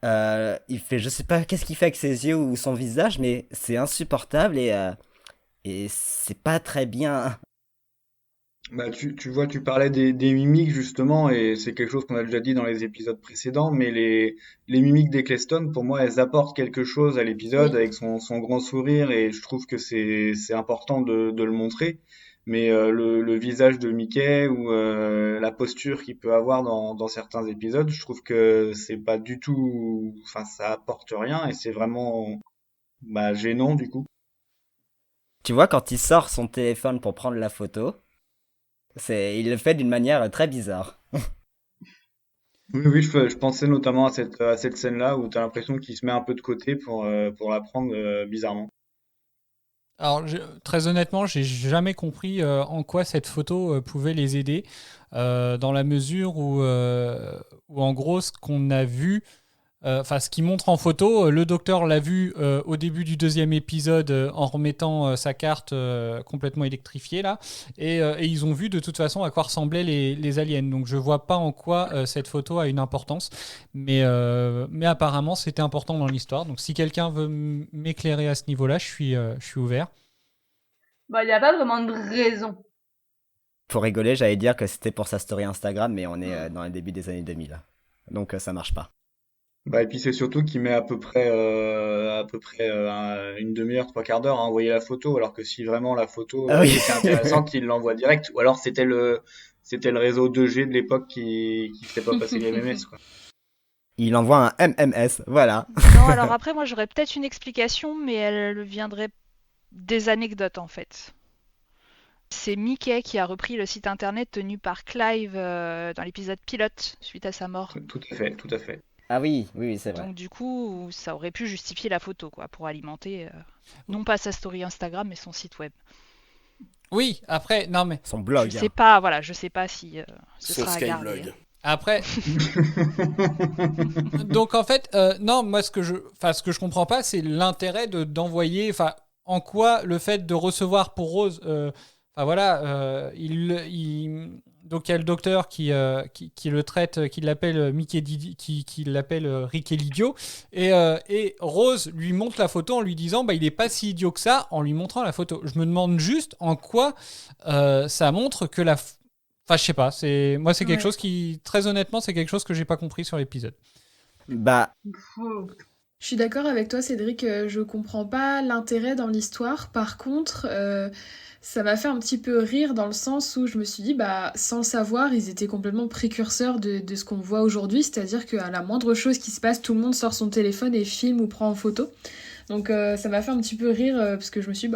il fait je sais pas qu'est-ce qu'il fait avec ses yeux ou son visage, mais c'est insupportable et c'est pas très bien. Bah, tu vois, tu parlais des mimiques justement, et c'est quelque chose qu'on a déjà dit dans les épisodes précédents, mais les mimiques d'Eccleston, pour moi, elles apportent quelque chose à l'épisode avec son grand sourire, et je trouve que c'est important de le montrer. Mais le visage de Mickey ou la posture qu'il peut avoir dans certains épisodes, je trouve que c'est pas du tout, enfin, ça apporte rien, et c'est vraiment gênant du coup. Tu vois quand il sort son téléphone pour prendre la photo, il le fait d'une manière très bizarre. Oui, je pensais notamment à cette scène-là où tu as l'impression qu'il se met un peu de côté pour la prendre bizarrement. Alors, très honnêtement, j'ai jamais compris en quoi cette photo pouvait les aider, dans la mesure où en gros, ce qu'on a vu, ce qu'il montre en photo, le docteur l'a vu au début du deuxième épisode en remettant sa carte complètement électrifiée là, et ils ont vu de toute façon à quoi ressemblaient les aliens. Donc je vois pas en quoi cette photo a une importance, mais apparemment c'était important dans l'histoire. Donc si quelqu'un veut m'éclairer à ce niveau-là, je suis ouvert. Il n'y a pas vraiment de raison. Pour rigoler, j'allais dire que c'était pour sa story Instagram, mais on est dans le début des années 2000. Donc ça marche pas. Et puis c'est surtout qu'il met à peu près une demi-heure, trois quarts d'heure à envoyer la photo, alors que si vraiment la photo était intéressante, il l'envoie direct. Ou alors c'était le réseau 2G de l'époque qui faisait pas passer les MMS, quoi. Il envoie un MMS, voilà. Non, alors après, moi j'aurais peut-être une explication, mais elle viendrait des anecdotes en fait. C'est Mickey qui a repris le site internet tenu par Clive dans l'épisode pilote suite à sa mort. Tout à fait. Ah oui, c'est vrai. Donc du coup, ça aurait pu justifier la photo, quoi, pour alimenter non pas sa story Instagram, mais son site web. Oui, après, non mais son blog. Je sais pas si ce son sera à garder. Après, donc en fait, non, moi ce que je comprends pas, c'est l'intérêt d'envoyer, enfin, en quoi le fait de recevoir pour Rose, donc il y a le docteur qui le traite, qui l'appelle Mickey qui l'appelle Rick et l'idiot, et Rose lui montre la photo en lui disant il est pas si idiot que ça, en lui montrant la photo. Je me demande juste en quoi ça montre que enfin je sais pas, c'est quelque chose qui, très honnêtement, c'est quelque chose que j'ai pas compris sur l'épisode. Je suis d'accord avec toi, Cédric, je comprends pas l'intérêt dans l'histoire. Par contre, ça m'a fait un petit peu rire dans le sens où je me suis dit, sans le savoir, ils étaient complètement précurseurs de ce qu'on voit aujourd'hui, c'est-à-dire qu'à la moindre chose qui se passe, tout le monde sort son téléphone et filme ou prend en photo. Donc ça m'a fait un petit peu rire, parce que je me suis dit,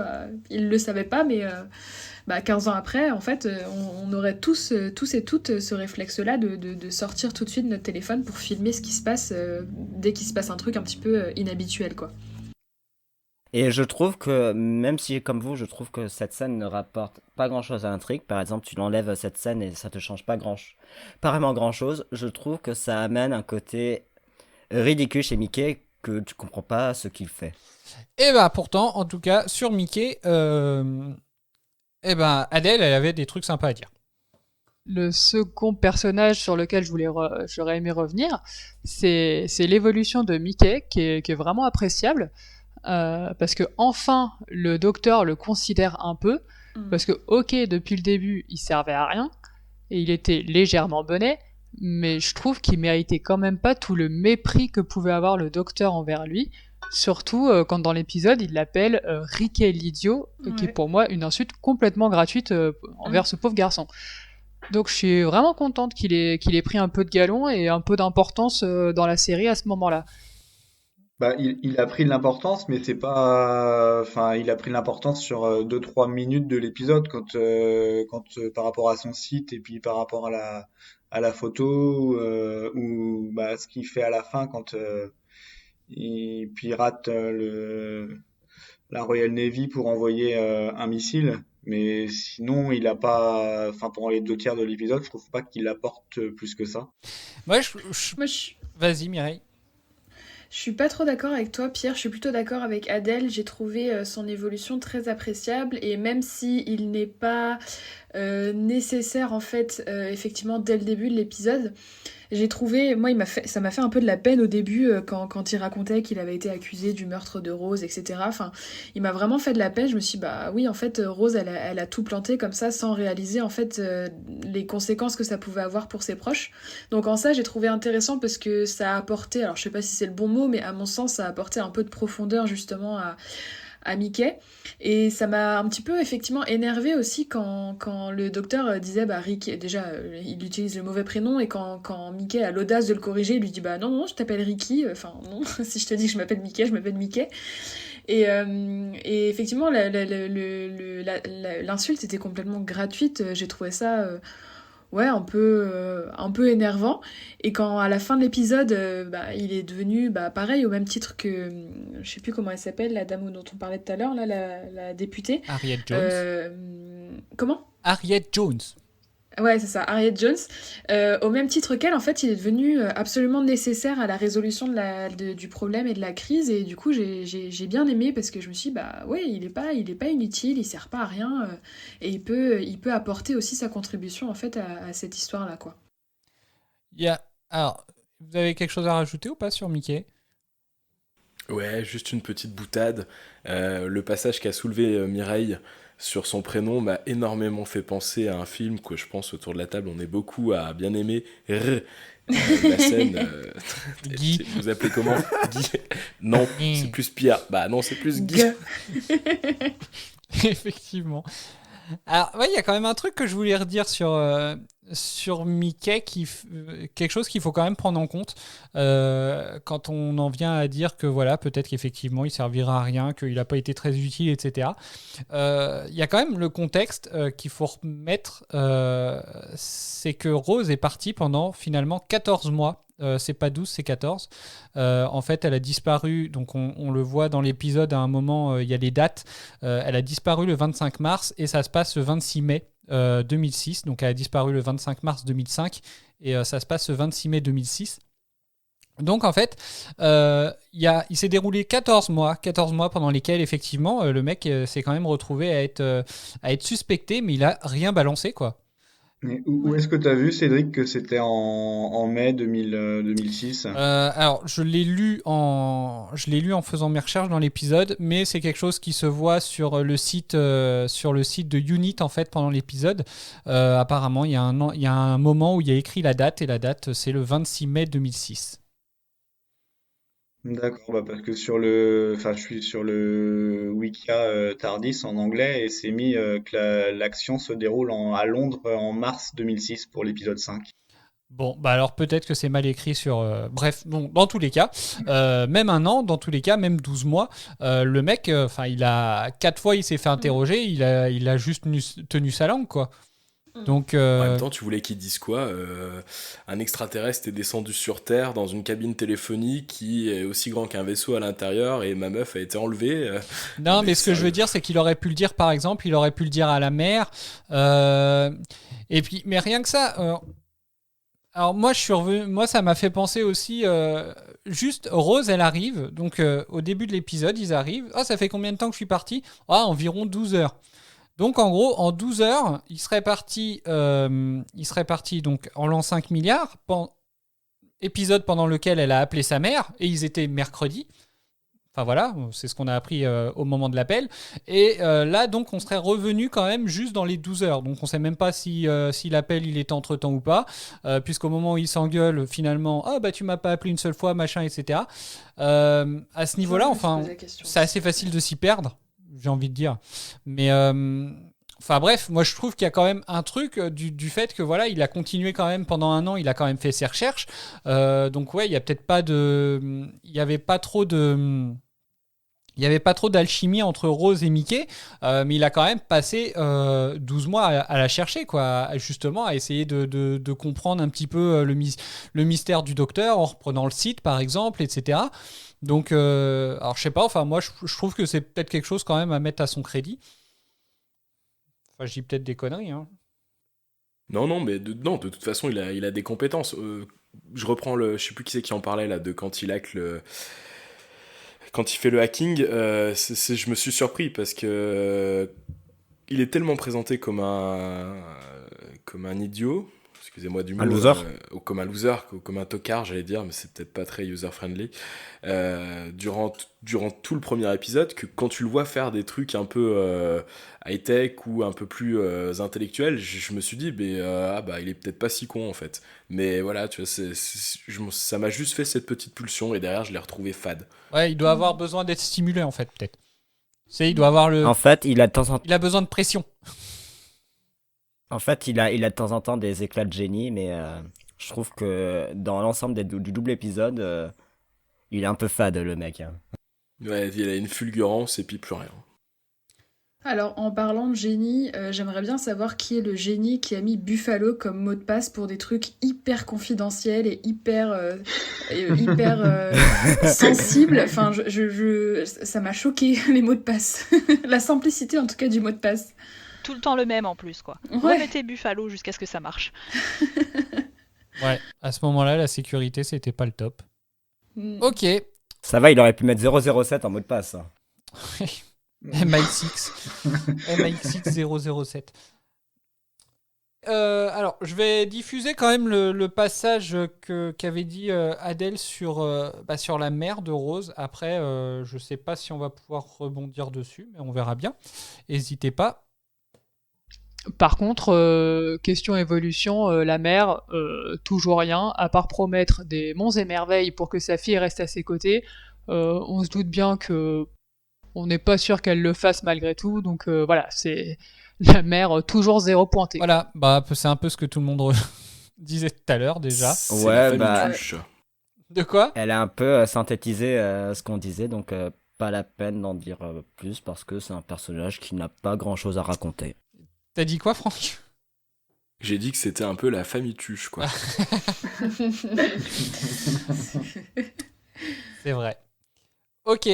ils le savaient pas, mais 15 ans après, en fait, on aurait tous et toutes ce réflexe-là de sortir tout de suite notre téléphone pour filmer ce qui se passe dès qu'il se passe un truc un petit peu inhabituel, quoi. Et je trouve que, même si comme vous, je trouve que cette scène ne rapporte pas grand-chose à l'intrigue, par exemple, tu l'enlèves cette scène et ça te change pas vraiment grand-chose, je trouve que ça amène un côté ridicule chez Mickey que tu comprends pas ce qu'il fait. Et pourtant, en tout cas, sur Mickey, Adèle, elle avait des trucs sympas à dire. le second personnage sur lequel j'aurais aimé revenir, c'est l'évolution de Mickey qui est vraiment appréciable. Parce que enfin le docteur le considère un peu, parce que ok, depuis le début il servait à rien et il était légèrement bonnet, mais je trouve qu'il méritait quand même pas tout le mépris que pouvait avoir le docteur envers lui, surtout quand dans l'épisode il l'appelle Riquet l'idiot, qui est pour moi une insulte complètement gratuite envers ce pauvre garçon. Donc je suis vraiment contente qu'il ait pris un peu de galon et un peu d'importance dans la série à ce moment-là. Bah, il a pris de l'importance, mais c'est pas. Enfin, il a pris de l'importance sur 2-3 minutes de l'épisode par rapport à son site et puis par rapport à la photo ou bah, ce qu'il fait à la fin quand il pirate la Royal Navy pour envoyer un missile. Mais sinon, il a pas. Enfin, pendant les 2 tiers de l'épisode, je trouve pas qu'il apporte plus que ça. Moi, Vas-y, Mireille. Je suis pas trop d'accord avec toi, Pierre. Je suis plutôt d'accord avec Adèle. J'ai trouvé son évolution très appréciable et même si il n'est pas nécessaire en fait, effectivement dès le début de l'épisode, j'ai trouvé, moi ça m'a fait un peu de la peine au début quand il racontait qu'il avait été accusé du meurtre de Rose, etc. Enfin, il m'a vraiment fait de la peine. Je me suis dit, bah oui, en fait, Rose, elle a tout planté comme ça sans réaliser en fait les conséquences que ça pouvait avoir pour ses proches. Donc en ça, j'ai trouvé intéressant parce que ça a apporté, alors je sais pas si c'est le bon mot, mais à mon sens, ça a apporté un peu de profondeur justement à Mickey. Et ça m'a un petit peu effectivement énervé aussi quand le docteur disait bah Rick, déjà il utilise le mauvais prénom et quand Mickey a l'audace de le corriger, il lui dit bah non je t'appelle Ricky, enfin non si je te dis que je m'appelle Mickey. Et effectivement l'insulte était complètement gratuite, j'ai trouvé ça ouais, un peu énervant. Et quand à la fin de l'épisode, bah, il est devenu pareil, au même titre que, je sais plus comment elle s'appelle, la dame dont on parlait tout à l'heure, là, la députée. Harriet Jones. Comment ? Harriet Jones. Ouais, c'est ça, Harriet Jones. Au même titre qu'elle, en fait, il est devenu absolument nécessaire à la résolution du problème et de la crise. Et du coup, j'ai bien aimé parce que je me suis dit, bah ouais, il est pas inutile, il sert pas à rien. Et il peut apporter aussi sa contribution, en fait, à cette histoire-là, quoi. Alors, vous avez quelque chose à rajouter ou pas sur Mickey ? Ouais, juste une petite boutade. Le passage qu'a soulevé Mireille sur son prénom m'a énormément fait penser à un film que je pense autour de la table on est beaucoup à bien aimer. La scène. Guy. Vous appelez comment ? Guy. Non, c'est plus Pierre. Bah non, c'est plus Guy. Effectivement. Alors, ouais, il y a quand même un truc que je voulais redire sur Mickey, quelque chose qu'il faut quand même prendre en compte quand on en vient à dire que voilà, peut-être qu'effectivement il servira à rien, qu'il n'a pas été très utile, etc. Il y a quand même le contexte qu'il faut remettre, c'est que Rose est partie pendant finalement 14 mois. C'est pas 12, c'est 14. En fait, elle a disparu, donc on le voit dans l'épisode à un moment, il y a les dates. Elle a disparu le 25 mars et ça se passe le 26 mai 2006. Donc elle a disparu le 25 mars 2005 et ça se passe le 26 mai 2006. Donc en fait, il s'est déroulé 14 mois pendant lesquels effectivement le mec s'est quand même retrouvé à être suspecté, mais il a rien balancé, quoi. Mais où est-ce que tu as vu, Cédric, que c'était en mai 2006 ? Alors, je l'ai lu en faisant mes recherches dans l'épisode, mais c'est quelque chose qui se voit sur le site de Unit, en fait, pendant l'épisode. Apparemment, il y a un moment où il y a écrit la date, et la date, c'est le 26 mai 2006. D'accord, bah parce que je suis sur le Wikia Tardis en anglais et c'est mis que l'action se déroule à Londres en mars 2006 pour l'épisode 5. Bon, bah alors peut-être que c'est mal écrit sur... Bref, bon, dans tous les cas, même un an, dans tous les cas, même 12 mois, le mec, il a 4 fois, il s'est fait interroger, il a juste tenu sa langue, quoi. Donc, En même temps, tu voulais qu'ils disent quoi ? Un extraterrestre est descendu sur Terre dans une cabine téléphonique qui est aussi grand qu'un vaisseau à l'intérieur et ma meuf a été enlevée. Non, mais ce que je veux dire, c'est qu'il aurait pu le dire, par exemple, il aurait pu le dire à la mère. Et puis, mais rien que ça. Alors moi, ça m'a fait penser aussi. Juste, Rose, elle arrive. Donc, au début de l'épisode, ils arrivent. Ah, ça fait combien de temps que je suis parti ? Ah, environ 12 heures. Donc en gros, en 12 heures, il serait parti donc en l'an 5 milliards, épisode pendant lequel elle a appelé sa mère, et ils étaient mercredi. Enfin voilà, c'est ce qu'on a appris au moment de l'appel. Et là, donc, on serait revenu quand même juste dans les 12 heures. Donc on ne sait même pas si l'appel il était entre-temps ou pas, puisqu'au moment où il s'engueule, finalement, « Ah bah tu m'as pas appelé une seule fois, machin, etc. » À ce niveau-là, enfin, c'est assez facile de s'y perdre, j'ai envie de dire. Mais... Enfin bref, moi je trouve qu'il y a quand même un truc du fait que voilà, il a continué quand même pendant un an, il a quand même fait ses recherches. Donc ouais, il y a peut-être pas de, il y avait pas trop d'alchimie entre Rose et Mickey, mais il a quand même passé 12 mois à la chercher, quoi, justement à essayer de comprendre un petit peu le mystère du docteur en reprenant le site par exemple, etc. Donc alors je sais pas, enfin moi je trouve que c'est peut-être quelque chose quand même à mettre à son crédit. Enfin, je dis peut-être des conneries. Hein. Non, mais de toute façon, il a des compétences. Je reprends je sais plus qui c'est qui en parlait là, de quand il fait le hacking. Je me suis surpris parce que il est tellement présenté comme un idiot. Excusez-moi du mot. Un loser. Ou comme un loser, ou comme un tocard, j'allais dire, mais c'est peut-être pas très user-friendly. Durant tout le premier épisode, que quand tu le vois faire des trucs un peu high-tech ou un peu plus intellectuels, je me suis dit, il est peut-être pas si con en fait. Mais voilà, tu vois, ça m'a juste fait cette petite pulsion et derrière, je l'ai retrouvé fade. Ouais, il doit avoir besoin d'être stimulé en fait, peut-être. Il doit avoir En fait, il a besoin de pression. En fait, il a de temps en temps des éclats de génie, mais je trouve que dans l'ensemble du double épisode, il est un peu fade, le mec. Hein. Ouais, il a une fulgurance et puis plus rien. Alors, en parlant de génie, j'aimerais bien savoir qui est le génie qui a mis Buffalo comme mot de passe pour des trucs hyper confidentiels et hyper sensibles. Enfin, ça m'a choqué, les mots de passe. La simplicité, en tout cas, du mot de passe. Tout le temps le même en plus, quoi. Ouais. Remettez Buffalo jusqu'à ce que ça marche. Ouais, à ce moment-là, la sécurité, c'était pas le top. Ok. Ça va, il aurait pu mettre 007 en mot de passe. Hein. MI6 007. Alors, je vais diffuser quand même le passage qu'avait dit Adèle sur la mère de Rose. Après, je sais pas si on va pouvoir rebondir dessus, mais on verra bien. N'hésitez pas. Par contre, question évolution, la mère, toujours rien, à part promettre des monts et merveilles pour que sa fille reste à ses côtés. On se doute bien que on n'est pas sûr qu'elle le fasse malgré tout, donc voilà, c'est la mère toujours zéro pointé. Voilà, c'est un peu ce que tout le monde disait tout à l'heure déjà. Ouais, De quoi ? Elle a un peu synthétisé ce qu'on disait, donc pas la peine d'en dire plus parce que c'est un personnage qui n'a pas grand-chose à raconter. T'as dit quoi, Franck ? J'ai dit que c'était un peu la famille Tuche, quoi. C'est vrai. Ok.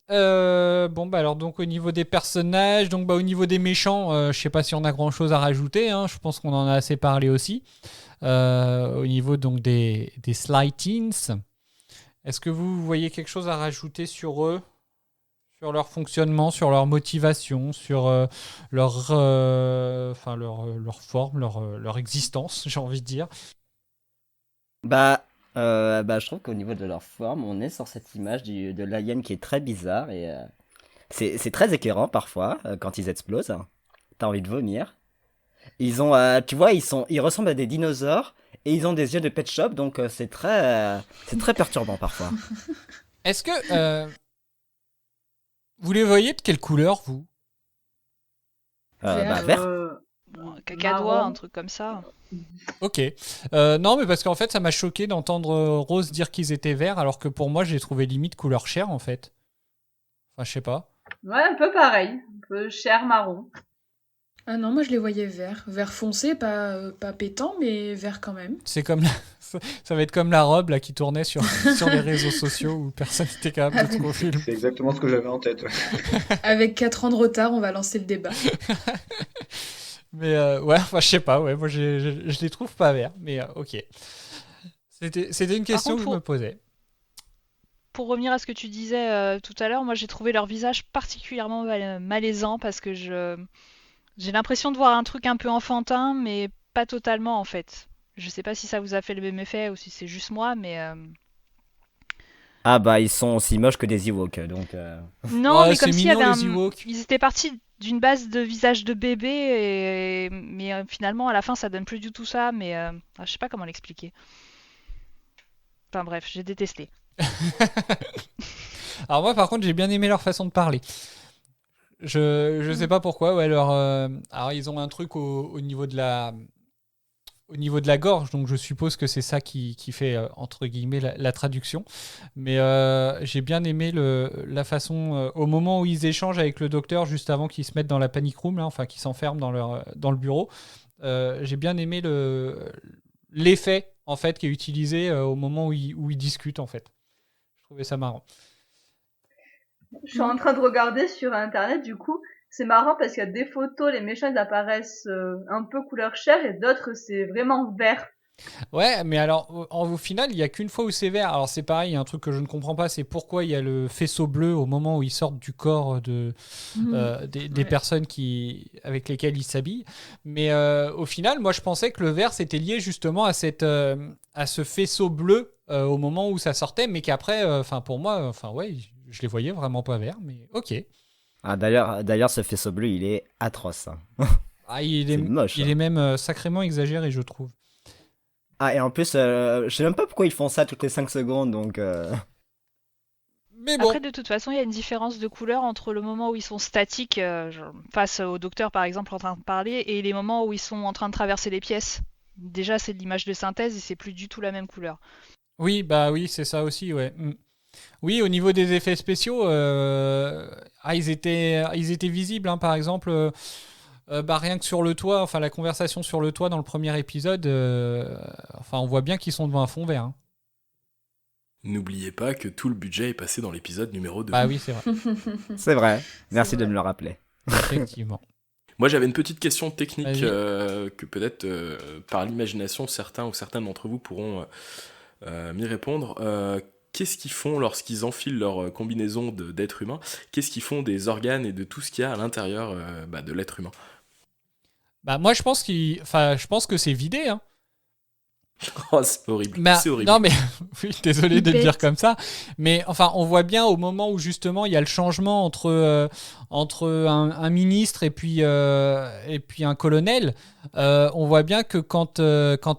Alors donc au niveau des personnages, donc au niveau des méchants, je sais pas si on a grand chose à rajouter. Hein, je pense qu'on en a assez parlé aussi. Au niveau donc des Sly Teens, est-ce que vous voyez quelque chose à rajouter sur eux? Sur leur fonctionnement, sur leur motivation, sur leur forme, leur existence, j'ai envie de dire. Je trouve qu'au niveau de leur forme, on est sur cette image de l'alien qui est très bizarre et c'est très écœurant parfois quand ils explosent. T'as envie de vomir. Ils ont, tu vois, ils ressemblent à des dinosaures et ils ont des yeux de pet shop, donc c'est très perturbant parfois. Est-ce que vous les voyez de quelle couleur, vous ? Vert. Cacadois, un truc comme ça. Ok. Non, mais parce qu'en fait, ça m'a choqué d'entendre Rose dire qu'ils étaient verts, alors que pour moi, j'ai trouvé limite couleur chair, en fait. Enfin, je sais pas. Ouais, un peu pareil. Un peu chair marron. Ah non, moi je les voyais verts. Vert foncé, pas pétant, mais vert quand même. C'est comme ça va être comme la robe là qui tournait sur les réseaux sociaux où personne n'était capable de trouver le... C'est exactement ce que j'avais en tête. Ouais. Avec 4 ans de retard, on va lancer le débat. Mais ouais, enfin je sais pas, ouais, moi je les trouve pas verts, mais ok. C'était une question que je me posais. Pour revenir à ce que tu disais tout à l'heure, moi j'ai trouvé leur visage particulièrement malaisant parce que J'ai l'impression de voir un truc un peu enfantin, mais pas totalement en fait. Je sais pas si ça vous a fait le même effet ou si c'est juste moi, mais Ah bah ils sont aussi moches que des Ewoks, donc... non, Ouais, mais c'est comme s'il y mignon, avait les Ewoks. ils étaient partis d'une base de visage de bébé, mais finalement à la fin ça donne plus du tout ça, mais je sais pas comment l'expliquer. Enfin bref, j'ai détesté. Alors moi, par contre, j'ai bien aimé leur façon de parler. Je sais pas pourquoi. Ouais, alors ils ont un truc au niveau de la gorge, donc je suppose que c'est ça qui fait entre guillemets la traduction. Mais j'ai bien aimé la façon au moment où ils échangent avec le docteur juste avant qu'ils se mettent dans la panic room, là, enfin qu'ils s'enferment dans le bureau. J'ai bien aimé l'effet en fait qui est utilisé au moment où ils discutent en fait. Je trouvais ça marrant. Je suis en train de regarder sur internet, du coup, c'est marrant parce qu'il y a des photos, les méchants ils apparaissent un peu couleur chair et d'autres c'est vraiment vert. Ouais, mais alors au final, il y a qu'une fois où c'est vert. Alors c'est pareil, il y a un truc que je ne comprends pas, c'est pourquoi il y a le faisceau bleu au moment où ils sortent du corps des personnes avec lesquelles ils s'habillent. Mais au final, moi je pensais que le vert c'était lié justement à ce faisceau bleu au moment où ça sortait, mais qu'après, pour moi, ouais, je les voyais vraiment pas verts, mais ok. Ah d'ailleurs ce faisceau bleu il est atroce. Hein. Ah, il C'est est moche. il Hein. est même sacrément exagéré, je trouve. Ah et en plus, je sais même pas pourquoi ils font ça toutes les 5 secondes, donc... Mais bon. Après, de toute façon, il y a une différence de couleur entre le moment où ils sont statiques, genre, face au docteur par exemple en train de parler, et les moments où ils sont en train de traverser les pièces. Déjà, c'est de l'image de synthèse et c'est plus du tout la même couleur. Oui, bah oui, c'est ça aussi, ouais. Oui, au niveau des effets spéciaux, ils étaient visibles, hein, par exemple, rien que sur le toit, enfin la conversation sur le toit dans le premier épisode, on voit bien qu'ils sont devant un fond vert. Hein. N'oubliez pas que tout le budget est passé dans l'épisode numéro 2. Bah oui, c'est vrai. C'est vrai, merci de me le rappeler. Effectivement. Moi j'avais une petite question technique que peut-être par l'imagination certains ou certaines d'entre vous pourront m'y répondre. Qu'est-ce qu'ils font lorsqu'ils enfilent leur combinaison d'être humain? Qu'est-ce qu'ils font des organes et de tout ce qu'il y a à l'intérieur de l'être humain? Bah moi je pense que c'est vidé. Hein. Oh, c'est horrible. C'est horrible. Non mais oui, désolé de le dire comme ça, mais on voit bien au moment où justement il y a le changement entre un ministre et puis un colonel, on voit bien que quand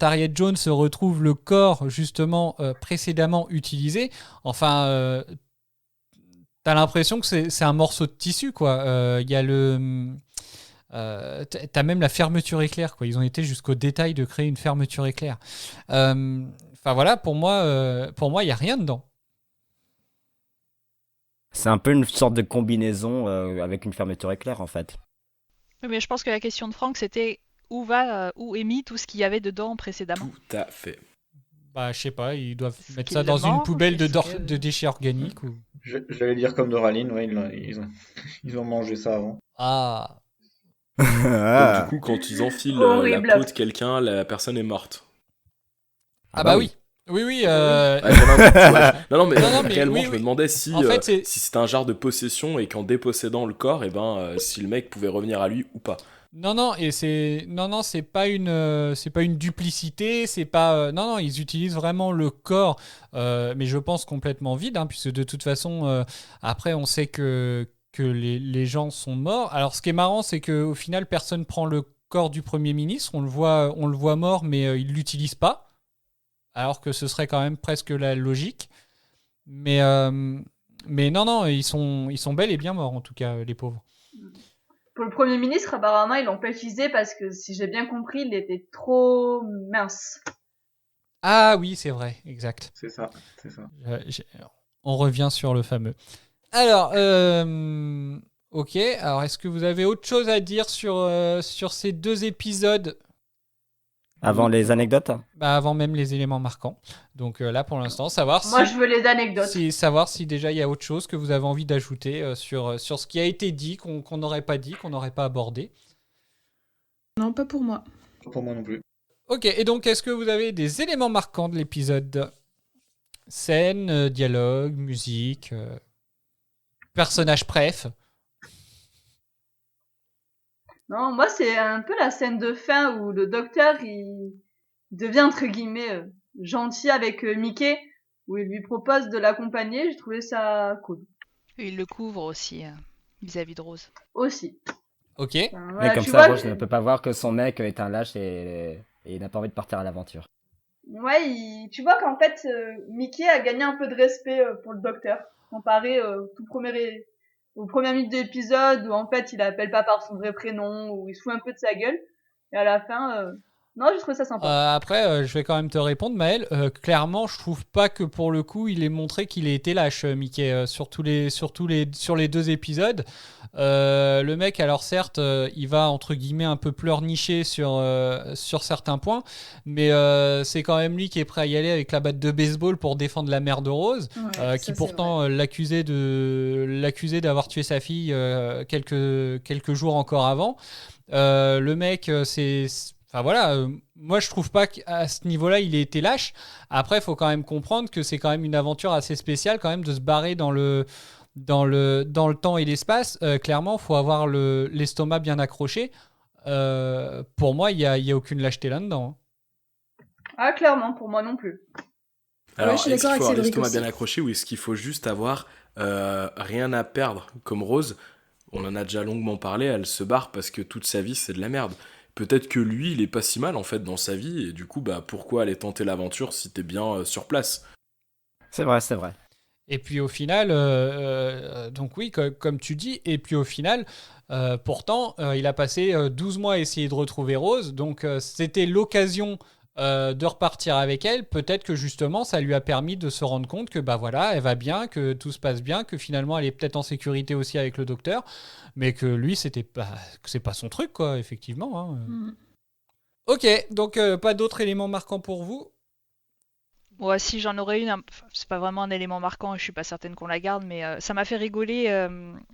Harriet Jones retrouve le corps justement précédemment utilisé, t'as l'impression que c'est un morceau de tissu quoi. Il y a t'as même la fermeture éclair quoi. Ils ont été jusqu'au détail de créer une fermeture éclair. Voilà, pour moi il y a rien dedans. C'est un peu une sorte de combinaison avec une fermeture éclair en fait. Oui, mais je pense que la question de Franck c'était où est mis tout ce qu'il y avait dedans précédemment. Tout à fait. Bah je sais pas, ils doivent mettre qu'ils ça dans le une mangent, poubelle est-ce de déchets organiques ou. J'allais dire comme Doraline, ouais, ils ont mangé ça avant. Ah. Donc, du coup, quand ils enfilent la peau de quelqu'un, la personne est morte. Ah bah oui. Oui. Non, mais réellement, oui, je me demandais si, en fait, si c'était un genre de possession et qu'en dépossédant le corps, si le mec pouvait revenir à lui ou pas. Non, c'est pas une duplicité, c'est pas non, ils utilisent vraiment le corps, mais je pense complètement vide, hein, puisque de toute façon, après, on sait que les gens sont morts. Alors, ce qui est marrant, c'est qu'au final, personne prend le corps du Premier ministre. On le voit mort, mais il l'utilise pas. Alors que ce serait quand même presque la logique. Mais non, ils sont bel et bien morts, en tout cas, les pauvres. Pour le Premier ministre, apparemment, ils l'ont pas utilisé parce que, si j'ai bien compris, il était trop mince. Ah oui, c'est vrai, exact. C'est ça. On revient sur le fameux. Alors, ok. Alors, est-ce que vous avez autre chose à dire sur ces 2 épisodes? Avant les anecdotes? Avant même les éléments marquants. Donc là, pour l'instant, Moi, je veux les anecdotes. Savoir si déjà il y a autre chose que vous avez envie d'ajouter sur ce qui a été dit, qu'on n'aurait pas dit, qu'on n'aurait pas abordé. Non, pas pour moi. Pas pour moi non plus. Ok, et donc est-ce que vous avez des éléments marquants de l'épisode? Scène, dialogue, musique, personnage préf? Non, moi, c'est un peu la scène de fin où le docteur, il devient, entre guillemets, gentil avec Mickey, où il lui propose de l'accompagner. J'ai trouvé ça cool. Et il le couvre aussi vis-à-vis de Rose. Aussi. Ok. Enfin, Mais voilà, comme tu ça, vois Rose ne peut pas voir que son mec est un lâche et il n'a pas envie de partir à l'aventure. ouais, tu vois qu'en fait, Mickey a gagné un peu de respect pour le docteur, comparé aux premières minutes de l'épisode où en fait il appelle pas par son vrai prénom, où il se fout un peu de sa gueule. Et à la fin, non, j'ai trouvé ça sympa. Après, je vais quand même te répondre, Maël. Clairement, je trouve pas que pour le coup, il ait montré qu'il ait été lâche, Mickey, sur les 2 épisodes. Le mec, alors certes, il va entre guillemets un peu pleurnicher sur certains points, mais c'est quand même lui qui est prêt à y aller avec la batte de baseball pour défendre la mère de Rose, Ouais, qui ça, pourtant l'accusait d'avoir tué sa fille quelques jours encore avant. Le mec, enfin voilà, moi je trouve pas qu'à ce niveau-là il ait été lâche. Après, il faut quand même comprendre que c'est quand même une aventure assez spéciale quand même de se barrer dans le temps et l'espace. Clairement, il faut avoir l'estomac bien accroché. Pour moi, il y a aucune lâcheté là-dedans. Ah, clairement, pour moi non plus. Alors, je suis est-ce d'accord qu'il faut avec avoir Cédric l'estomac aussi. bien accroché ou est-ce qu'il faut juste avoir rien à perdre comme Rose? On en a déjà longuement parlé, elle se barre parce que toute sa vie c'est de la merde. Peut-être que lui, il est pas si mal en fait dans sa vie et du coup, bah pourquoi aller tenter l'aventure si t'es bien sur place? C'est vrai, c'est vrai. Et puis au final, donc oui, comme tu dis, et puis au final, pourtant, il a passé 12 mois à essayer de retrouver Rose, donc c'était l'occasion de repartir avec elle. Peut-être que justement, ça lui a permis de se rendre compte que bah voilà, elle va bien, que tout se passe bien, que finalement, elle est peut-être en sécurité aussi avec le docteur, mais que lui, que c'est pas son truc, quoi, effectivement. Hein. Mm. Ok, donc pas d'autres éléments marquants pour vous? Ouais, si j'en aurais une, c'est pas vraiment un élément marquant et je suis pas certaine qu'on la garde, mais ça m'a fait rigoler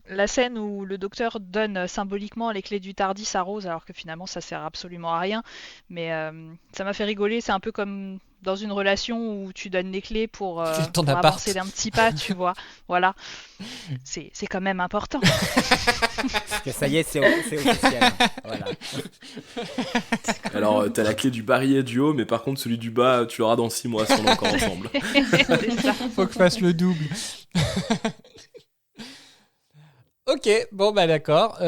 la scène où le docteur donne symboliquement les clés du Tardis à Rose, alors que finalement ça sert absolument à rien. Mais ça m'a fait rigoler, c'est un peu comme dans une relation où tu donnes les clés pour Ton appart. avancer d'un petit pas, tu vois. Voilà, c'est quand même important. Parce que ça y est, c'est officiel. Voilà. Alors, t'as la clé du barillet du haut, mais par contre, celui du bas, tu l'auras dans 6 mois si on est encore ensemble. C'est ça. Faut que fasse le double. Ok, bon bah d'accord.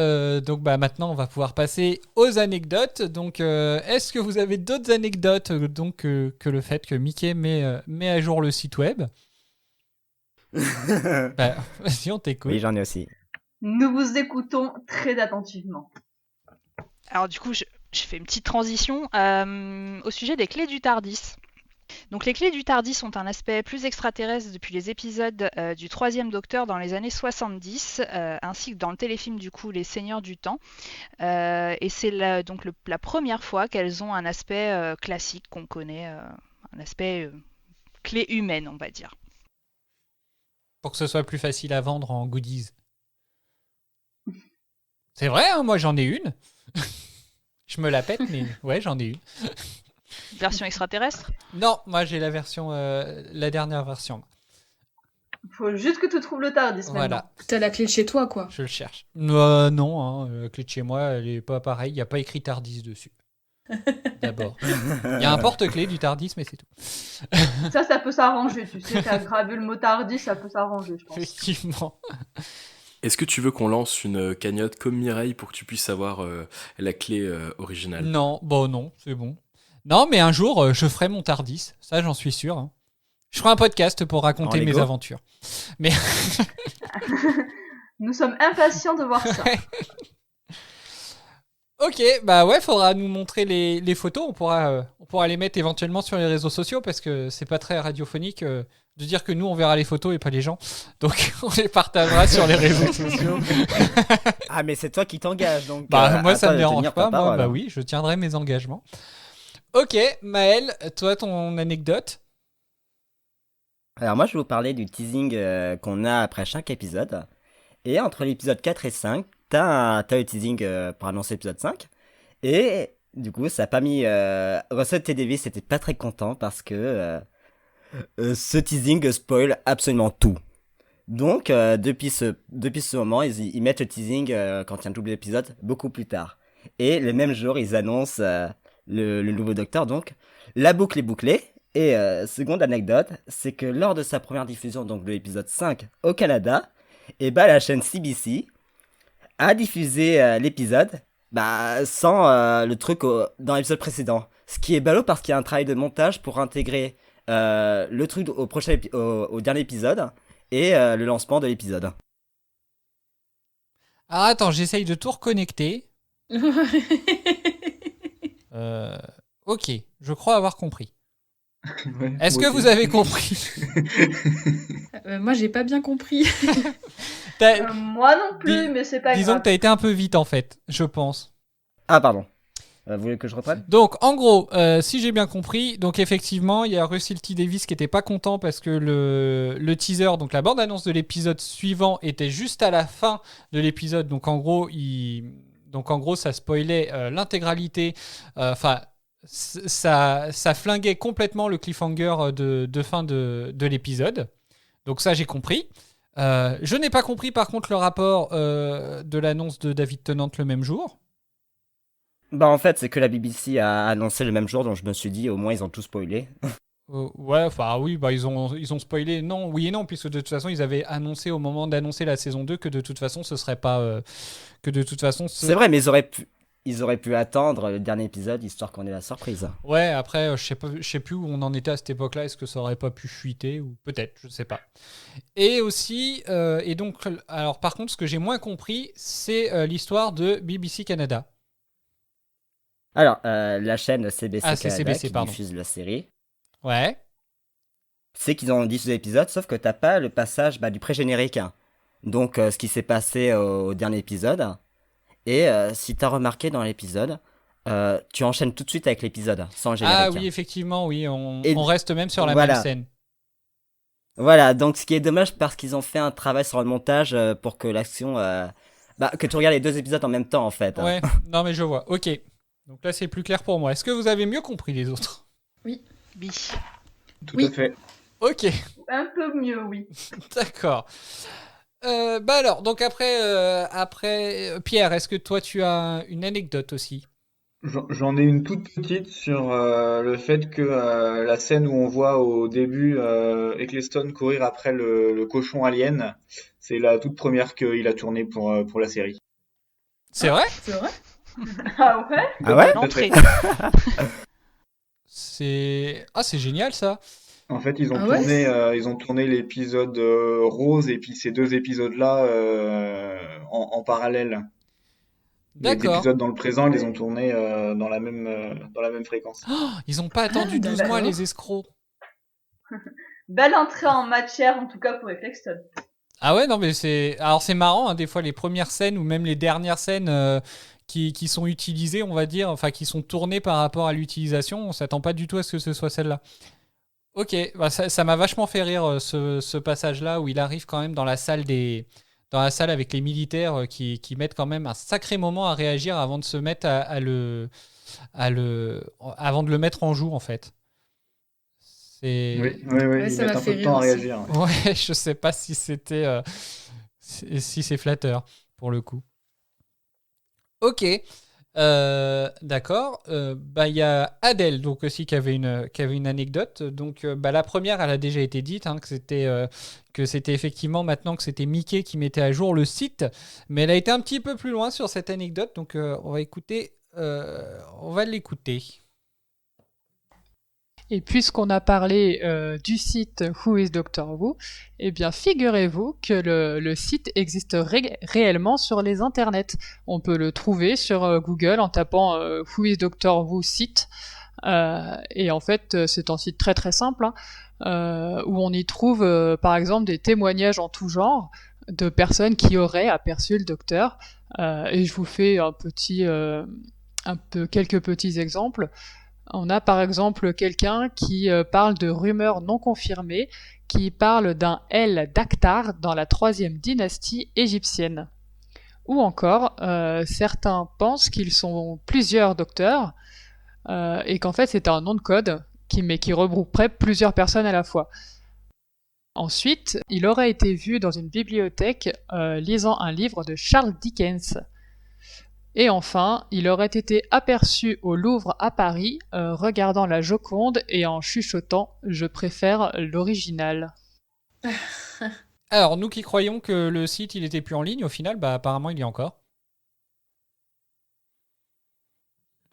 Donc bah maintenant on va pouvoir passer aux anecdotes. Donc est-ce que vous avez d'autres anecdotes donc que le fait que Mickey met à jour le site web? Bah, vas-y, on t'écoute. Oui, j'en ai aussi. Nous vous écoutons très attentivement. Alors du coup, je fais une petite transition au sujet des clés du Tardis. Donc les clés du Tardis ont un aspect plus extraterrestre depuis les épisodes du troisième Docteur dans les années 70, ainsi que dans le téléfilm du coup Les Seigneurs du Temps. Et c'est donc la première fois qu'elles ont un aspect classique qu'on connaît, un aspect clé humaine on va dire. Pour que ce soit plus facile à vendre en goodies. C'est vrai, hein, moi j'en ai une. Je me la pète, mais ouais, j'en ai une. Version extraterrestre? Non, moi j'ai la version, la dernière version. Faut juste que tu trouves le Tardis maintenant. Voilà, T'as la clé de chez toi, quoi. je le cherche. Non, hein, la clé de chez moi, elle est pas pareille. Il n'y a pas écrit Tardis dessus. D'abord. Il y a un porte-clés du Tardis, mais c'est tout. Ça peut s'arranger. Tu sais, t'as gravé le mot Tardis, ça peut s'arranger, je pense. Effectivement. Est-ce que tu veux qu'on lance une cagnotte comme Mireille pour que tu puisses avoir la clé originale? Non, bon, non, c'est bon. Non, mais un jour, je ferai mon Tardis. Ça, j'en suis sûr. Hein. Je ferai un podcast pour raconter mes aventures. Mais Nous sommes impatients de voir ça. ok, bah ouais, faudra nous montrer les photos. On pourra les mettre éventuellement sur les réseaux sociaux parce que c'est pas très radiophonique de dire que nous on verra les photos et pas les gens. Donc on les partagera sur les réseaux sociaux. Ah, mais c'est toi qui t'engages donc. Bah moi ça attends me de dérange tenir pas. ta Moi, parole. bah oui, je tiendrai mes engagements. Ok, Maël, toi ton anecdote? Alors moi je vais vous parler du teasing qu'on a après chaque épisode. Et entre l'épisode 4 et 5, t'as le teasing pour annoncer l'épisode 5. Et du coup ça a pas mis... Russell T. Davies était pas très content parce que ce teasing spoil absolument tout. Donc depuis ce moment, ils mettent le teasing quand il y a un double épisode beaucoup plus tard. Et le même jour, ils annoncent le nouveau docteur, donc. La boucle est bouclée. Et seconde anecdote, c'est que lors de sa première diffusion, donc de l'épisode 5 au Canada, et bah la chaîne CBC a diffusé l'épisode sans le truc dans l'épisode précédent. Ce qui est ballot parce qu'il y a un travail de montage pour intégrer le truc au dernier épisode et le lancement de l'épisode. Alors attends, j'essaye de tout reconnecter. Ok, je crois avoir compris. Ouais, Est-ce moi que aussi. vous avez compris? Moi, j'ai pas bien compris. Moi non plus, Dis- mais c'est pas Disons grave. que t'as été un peu vite en fait, je pense. Ah pardon. Vous voulez que je reprenne? Donc, en gros, si j'ai bien compris, donc effectivement, il y a Russell T. Davies qui était pas content parce que le teaser, donc la bande-annonce de l'épisode suivant, était juste à la fin de l'épisode. Donc, en gros, ça spoilait l'intégralité. Enfin, ça flinguait complètement le cliffhanger de fin de l'épisode. Donc, ça, j'ai compris. Je n'ai pas compris, par contre, le rapport de l'annonce de David Tennant le même jour. Bah en fait, c'est que la BBC a annoncé le même jour, donc je me suis dit au moins ils ont tout spoilé. Ouais, enfin oui, bah ils ont spoilé, non, oui et non, puisque de toute façon ils avaient annoncé au moment d'annoncer la saison 2 que de toute façon ce serait pas, que de toute façon. C'est vrai, mais ils auraient pu attendre le dernier épisode histoire qu'on ait la surprise. Ouais, après je sais plus où on en était à cette époque-là. Est-ce que ça aurait pas pu fuiter ou peut-être, je sais pas. Et aussi, et donc, alors par contre, ce que j'ai moins compris, c'est l'histoire de BBC Canada. Alors, la chaîne CBC Ah, c'est Canada CBC, qui pardon. diffuse la série, Ouais. c'est qu'ils ont diffusé l'épisode, sauf que t'as pas le passage du pré-générique. Donc, ce qui s'est passé au dernier épisode. Et si t'as remarqué dans l'épisode, tu enchaînes tout de suite avec l'épisode, sans le générique. Ah oui, effectivement, oui, on Et reste même sur la voilà. même scène. Voilà, donc ce qui est dommage parce qu'ils ont fait un travail sur le montage pour que l'action... que tu regardes les deux épisodes en même temps, en fait. Ouais, non mais je vois, ok. Donc là c'est plus clair pour moi. Est-ce que vous avez mieux compris les autres? Bi. Tout Oui. à fait. Ok. Un peu mieux, oui. D'accord. Alors, donc après, Pierre, est-ce que toi tu as une anecdote aussi? J'en ai une toute petite sur le fait que la scène où on voit au début Eccleston courir après le cochon alien, c'est la toute première qu'il a tournée pour la série. C'est vrai? C'est vrai? Ah ouais? Ah ouais? L'entrée. C'est génial ça. En fait, ils ont Ah ouais? tourné l'épisode rose et puis ces deux épisodes-là en parallèle. Les D'accord. épisodes dans le présent, ils les ont tournés dans la même fréquence. Oh, ils ont pas attendu 12 mois d'accord. les escrocs. Belle entrée en matière, en tout cas pour Eccleston. Ah ouais, non mais c'est marrant, hein, des fois les premières scènes ou même les dernières scènes qui sont utilisées, on va dire, enfin qui sont tournées par rapport à l'utilisation, on s'attend pas du tout à ce que ce soit celle-là. Ok, bah ça m'a vachement fait rire ce passage-là où il arrive quand même dans la salle avec les militaires qui mettent quand même un sacré moment à réagir avant de se mettre avant de le mettre en joue en fait. Oui, Ouais, ils ça mettent m'a un fait peu de temps à rire aussi. réagir. Ouais, je sais pas si c'était si c'est flatteur pour le coup. Ok, d'accord. Il y a Adèle donc aussi qui avait une anecdote. Donc la première, elle a déjà été dite que c'était effectivement maintenant que c'était Mickey qui mettait à jour le site, mais elle a été un petit peu plus loin sur cette anecdote. Donc on va l'écouter. Et puisqu'on a parlé du site Who is Doctor Who, eh bien figurez-vous que le site existe réellement sur les internets. On peut le trouver sur Google en tapant Who is Doctor Who site. Et en fait, c'est un site très très simple où on y trouve par exemple des témoignages en tout genre de personnes qui auraient aperçu le docteur. Et je vous fais quelques petits exemples. On a par exemple quelqu'un qui parle de rumeurs non confirmées, qui parle d'un El d'Akhtar dans la 3e dynastie égyptienne. Ou encore, certains pensent qu'ils sont plusieurs docteurs, et qu'en fait c'est un nom de code, qui regrouperait plusieurs personnes à la fois. Ensuite, il aurait été vu dans une bibliothèque lisant un livre de Charles Dickens. Et enfin, il aurait été aperçu au Louvre à Paris, regardant la Joconde et en chuchotant « Je préfère l'original ». Alors, nous qui croyons que le site il était plus en ligne, au final, bah apparemment il y est encore.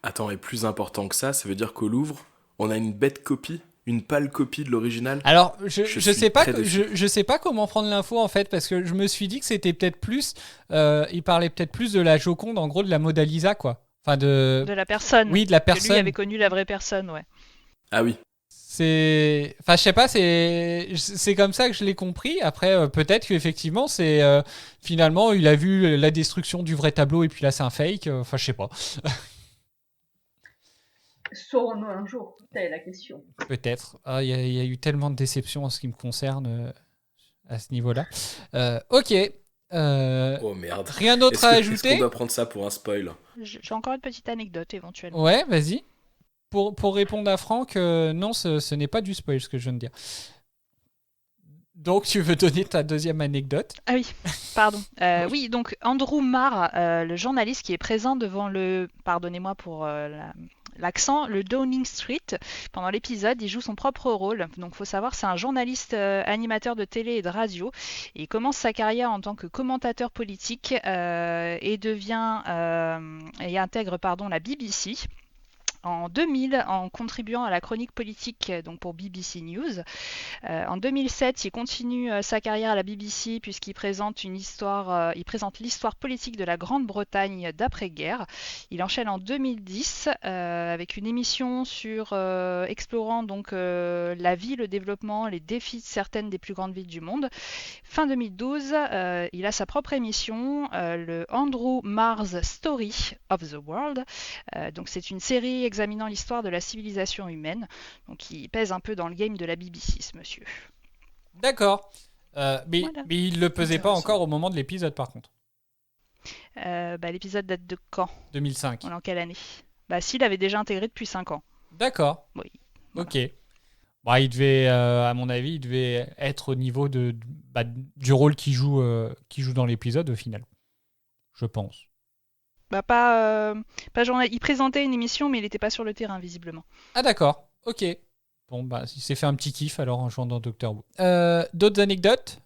Attends, et plus important que ça veut dire qu'au Louvre, on a une bête copie, une pâle copie de l'original. Alors, je sais pas, très déçu. je sais pas comment prendre l'info en fait, parce que je me suis dit que c'était peut-être plus, il parlait peut-être plus de la Joconde, en gros de la Mona Lisa quoi. Enfin De la personne. Oui, de la Que lui personne. avait connu la vraie personne, ouais. Ah oui. Enfin, je sais pas, c'est comme ça que je l'ai compris. Après, peut-être qu'effectivement, c'est finalement, il a vu la destruction du vrai tableau et puis là, c'est un fake. Enfin, je sais pas. Saurons-nous un jour? Telle est la question. Peut-être. Il y a eu tellement de déceptions en ce qui me concerne à ce niveau-là. Ok. Oh merde. Rien d'autre à ajouter? Est-ce qu'on doit prendre ça pour un spoil? J'ai encore une petite anecdote éventuellement. Ouais, vas-y. Pour répondre à Franck, non, ce n'est pas du spoil ce que je viens de dire. Donc, tu veux donner ta deuxième anecdote? Ah oui, pardon. Oui, donc Andrew Marr, le journaliste qui est présent devant pardonnez-moi pour l'accent, le Downing Street, pendant l'épisode, il joue son propre rôle. Donc, faut savoir, c'est un journaliste animateur de télé et de radio. Il commence sa carrière en tant que commentateur politique et intègre la BBC. En 2000, en contribuant à la chronique politique donc pour BBC News. En 2007, il continue sa carrière à la BBC puisqu'il présente l'histoire politique de la Grande-Bretagne d'après-guerre. Il enchaîne en 2010 avec une émission sur explorant donc la vie, le développement, les défis de certaines des plus grandes villes du monde. Fin 2012, il a sa propre émission, le Andrew Marr's Story of the World. Donc c'est une série examinant l'histoire de la civilisation humaine. Donc il pèse un peu dans le game de la BBC, ce monsieur. D'accord. Mais Voilà. il le pesait pas encore au moment de l'épisode, par contre. L'épisode date de quand? 2005. On est en quelle année? S'il avait déjà intégré depuis 5 ans. D'accord. Oui. Ok. Il devait, à mon avis, il devait être au niveau du rôle qu'il joue dans l'épisode, au final. Je pense. Pas journaliste. Il présentait une émission, mais il n'était pas sur le terrain, visiblement. Ah d'accord, ok. Bon, il s'est fait un petit kiff alors en jouant dans Doctor Who. D'autres anecdotes?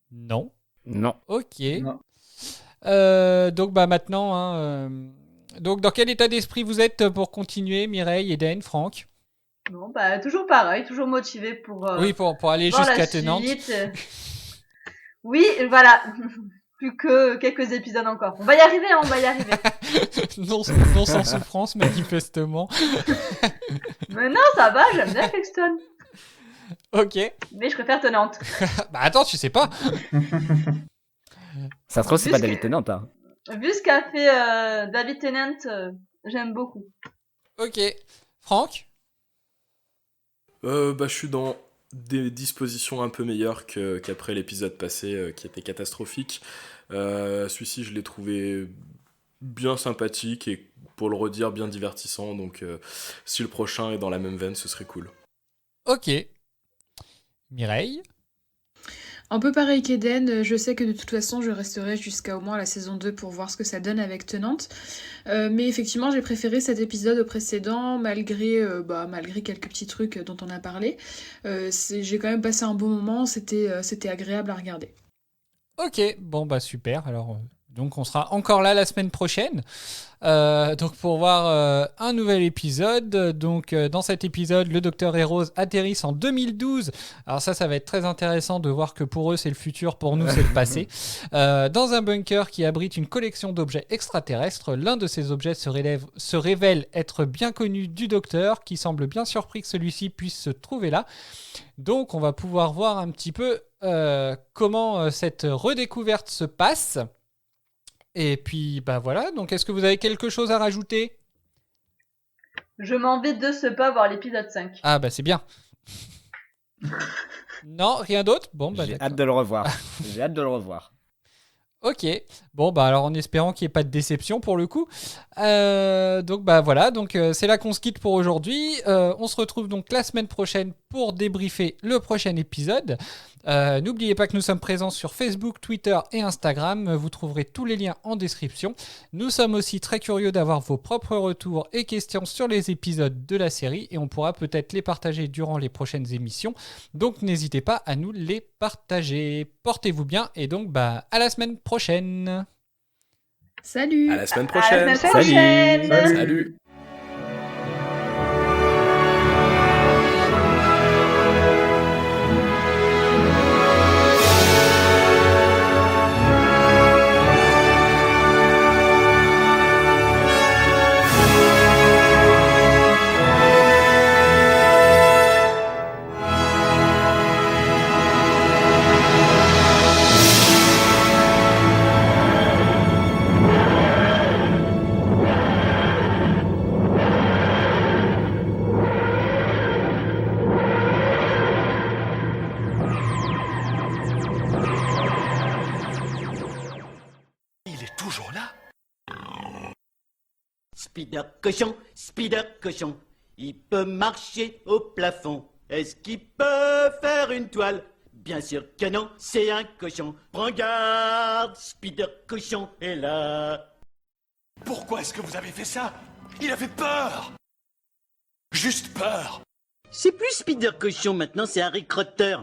Non. Non. Ok. Non. Donc maintenant, donc dans quel état d'esprit vous êtes pour continuer, Mireille, Eden, Franck? Non, toujours pareil, toujours motivé pour Oui, pour aller voir la jusqu'à Tennant. suite. Oui, voilà. Plus que quelques épisodes encore. On va y arriver, on va y arriver. non sans souffrance, manifestement. Mais non, ça va, j'aime bien Paxton. Ok. Mais je préfère Tennant. Attends, tu sais pas. Ça se trouve, c'est pas David Tennant. Hein. Vu ce qu'a fait David Tennant, j'aime beaucoup. Ok. Franck? Je suis dans des dispositions un peu meilleures qu'après l'épisode passé qui était catastrophique. Celui-ci, je l'ai trouvé bien sympathique et, pour le redire, bien divertissant. Donc, si le prochain est dans la même veine, ce serait cool. Ok. Mireille? Un peu pareil qu'Eden, je sais que de toute façon je resterai jusqu'à au moins la saison 2 pour voir ce que ça donne avec Tennant. Mais effectivement j'ai préféré cet épisode au précédent malgré quelques petits trucs dont on a parlé. J'ai quand même passé un bon moment, c'était agréable à regarder. Ok, bon super. Alors, donc on sera encore là la semaine prochaine. Donc pour voir un nouvel épisode. Donc dans cet épisode, le Docteur et Rose atterrissent en 2012. Alors ça va être très intéressant de voir que pour eux c'est le futur, pour nous c'est le passé. Dans un bunker qui abrite une collection d'objets extraterrestres. L'un de ces objets se révèle être bien connu du Docteur, qui semble bien surpris que celui-ci puisse se trouver là. Donc on va pouvoir voir un petit peu comment cette redécouverte se passe. Et puis, voilà. Donc, est-ce que vous avez quelque chose à rajouter? Je m'en vais de ce pas voir l'épisode 5. Ah, c'est bien. Non, rien d'autre? Bon, J'ai hâte de le revoir. J'ai hâte de le revoir. Ok. Bon, alors en espérant qu'il n'y ait pas de déception pour le coup. Donc, voilà. Donc, c'est là qu'on se quitte pour aujourd'hui. On se retrouve donc la semaine prochaine pour débriefer le prochain épisode. N'oubliez pas que nous sommes présents sur Facebook, Twitter et Instagram. Vous trouverez tous les liens en description. Nous sommes aussi très curieux d'avoir vos propres retours et questions sur les épisodes de la série et on pourra peut-être les partager durant les prochaines émissions. Donc n'hésitez pas à nous les partager. Portez-vous bien et donc à la semaine prochaine. Salut. À la semaine prochaine. À la semaine prochaine. Salut. Spider cochon, il peut marcher au plafond. Est-ce qu'il peut faire une toile? Bien sûr que non, c'est un cochon. Prends garde, Spider cochon est là. Pourquoi est-ce que vous avez fait ça? Il avait peur. Juste peur. C'est plus Spider cochon maintenant, c'est Harry Crotter.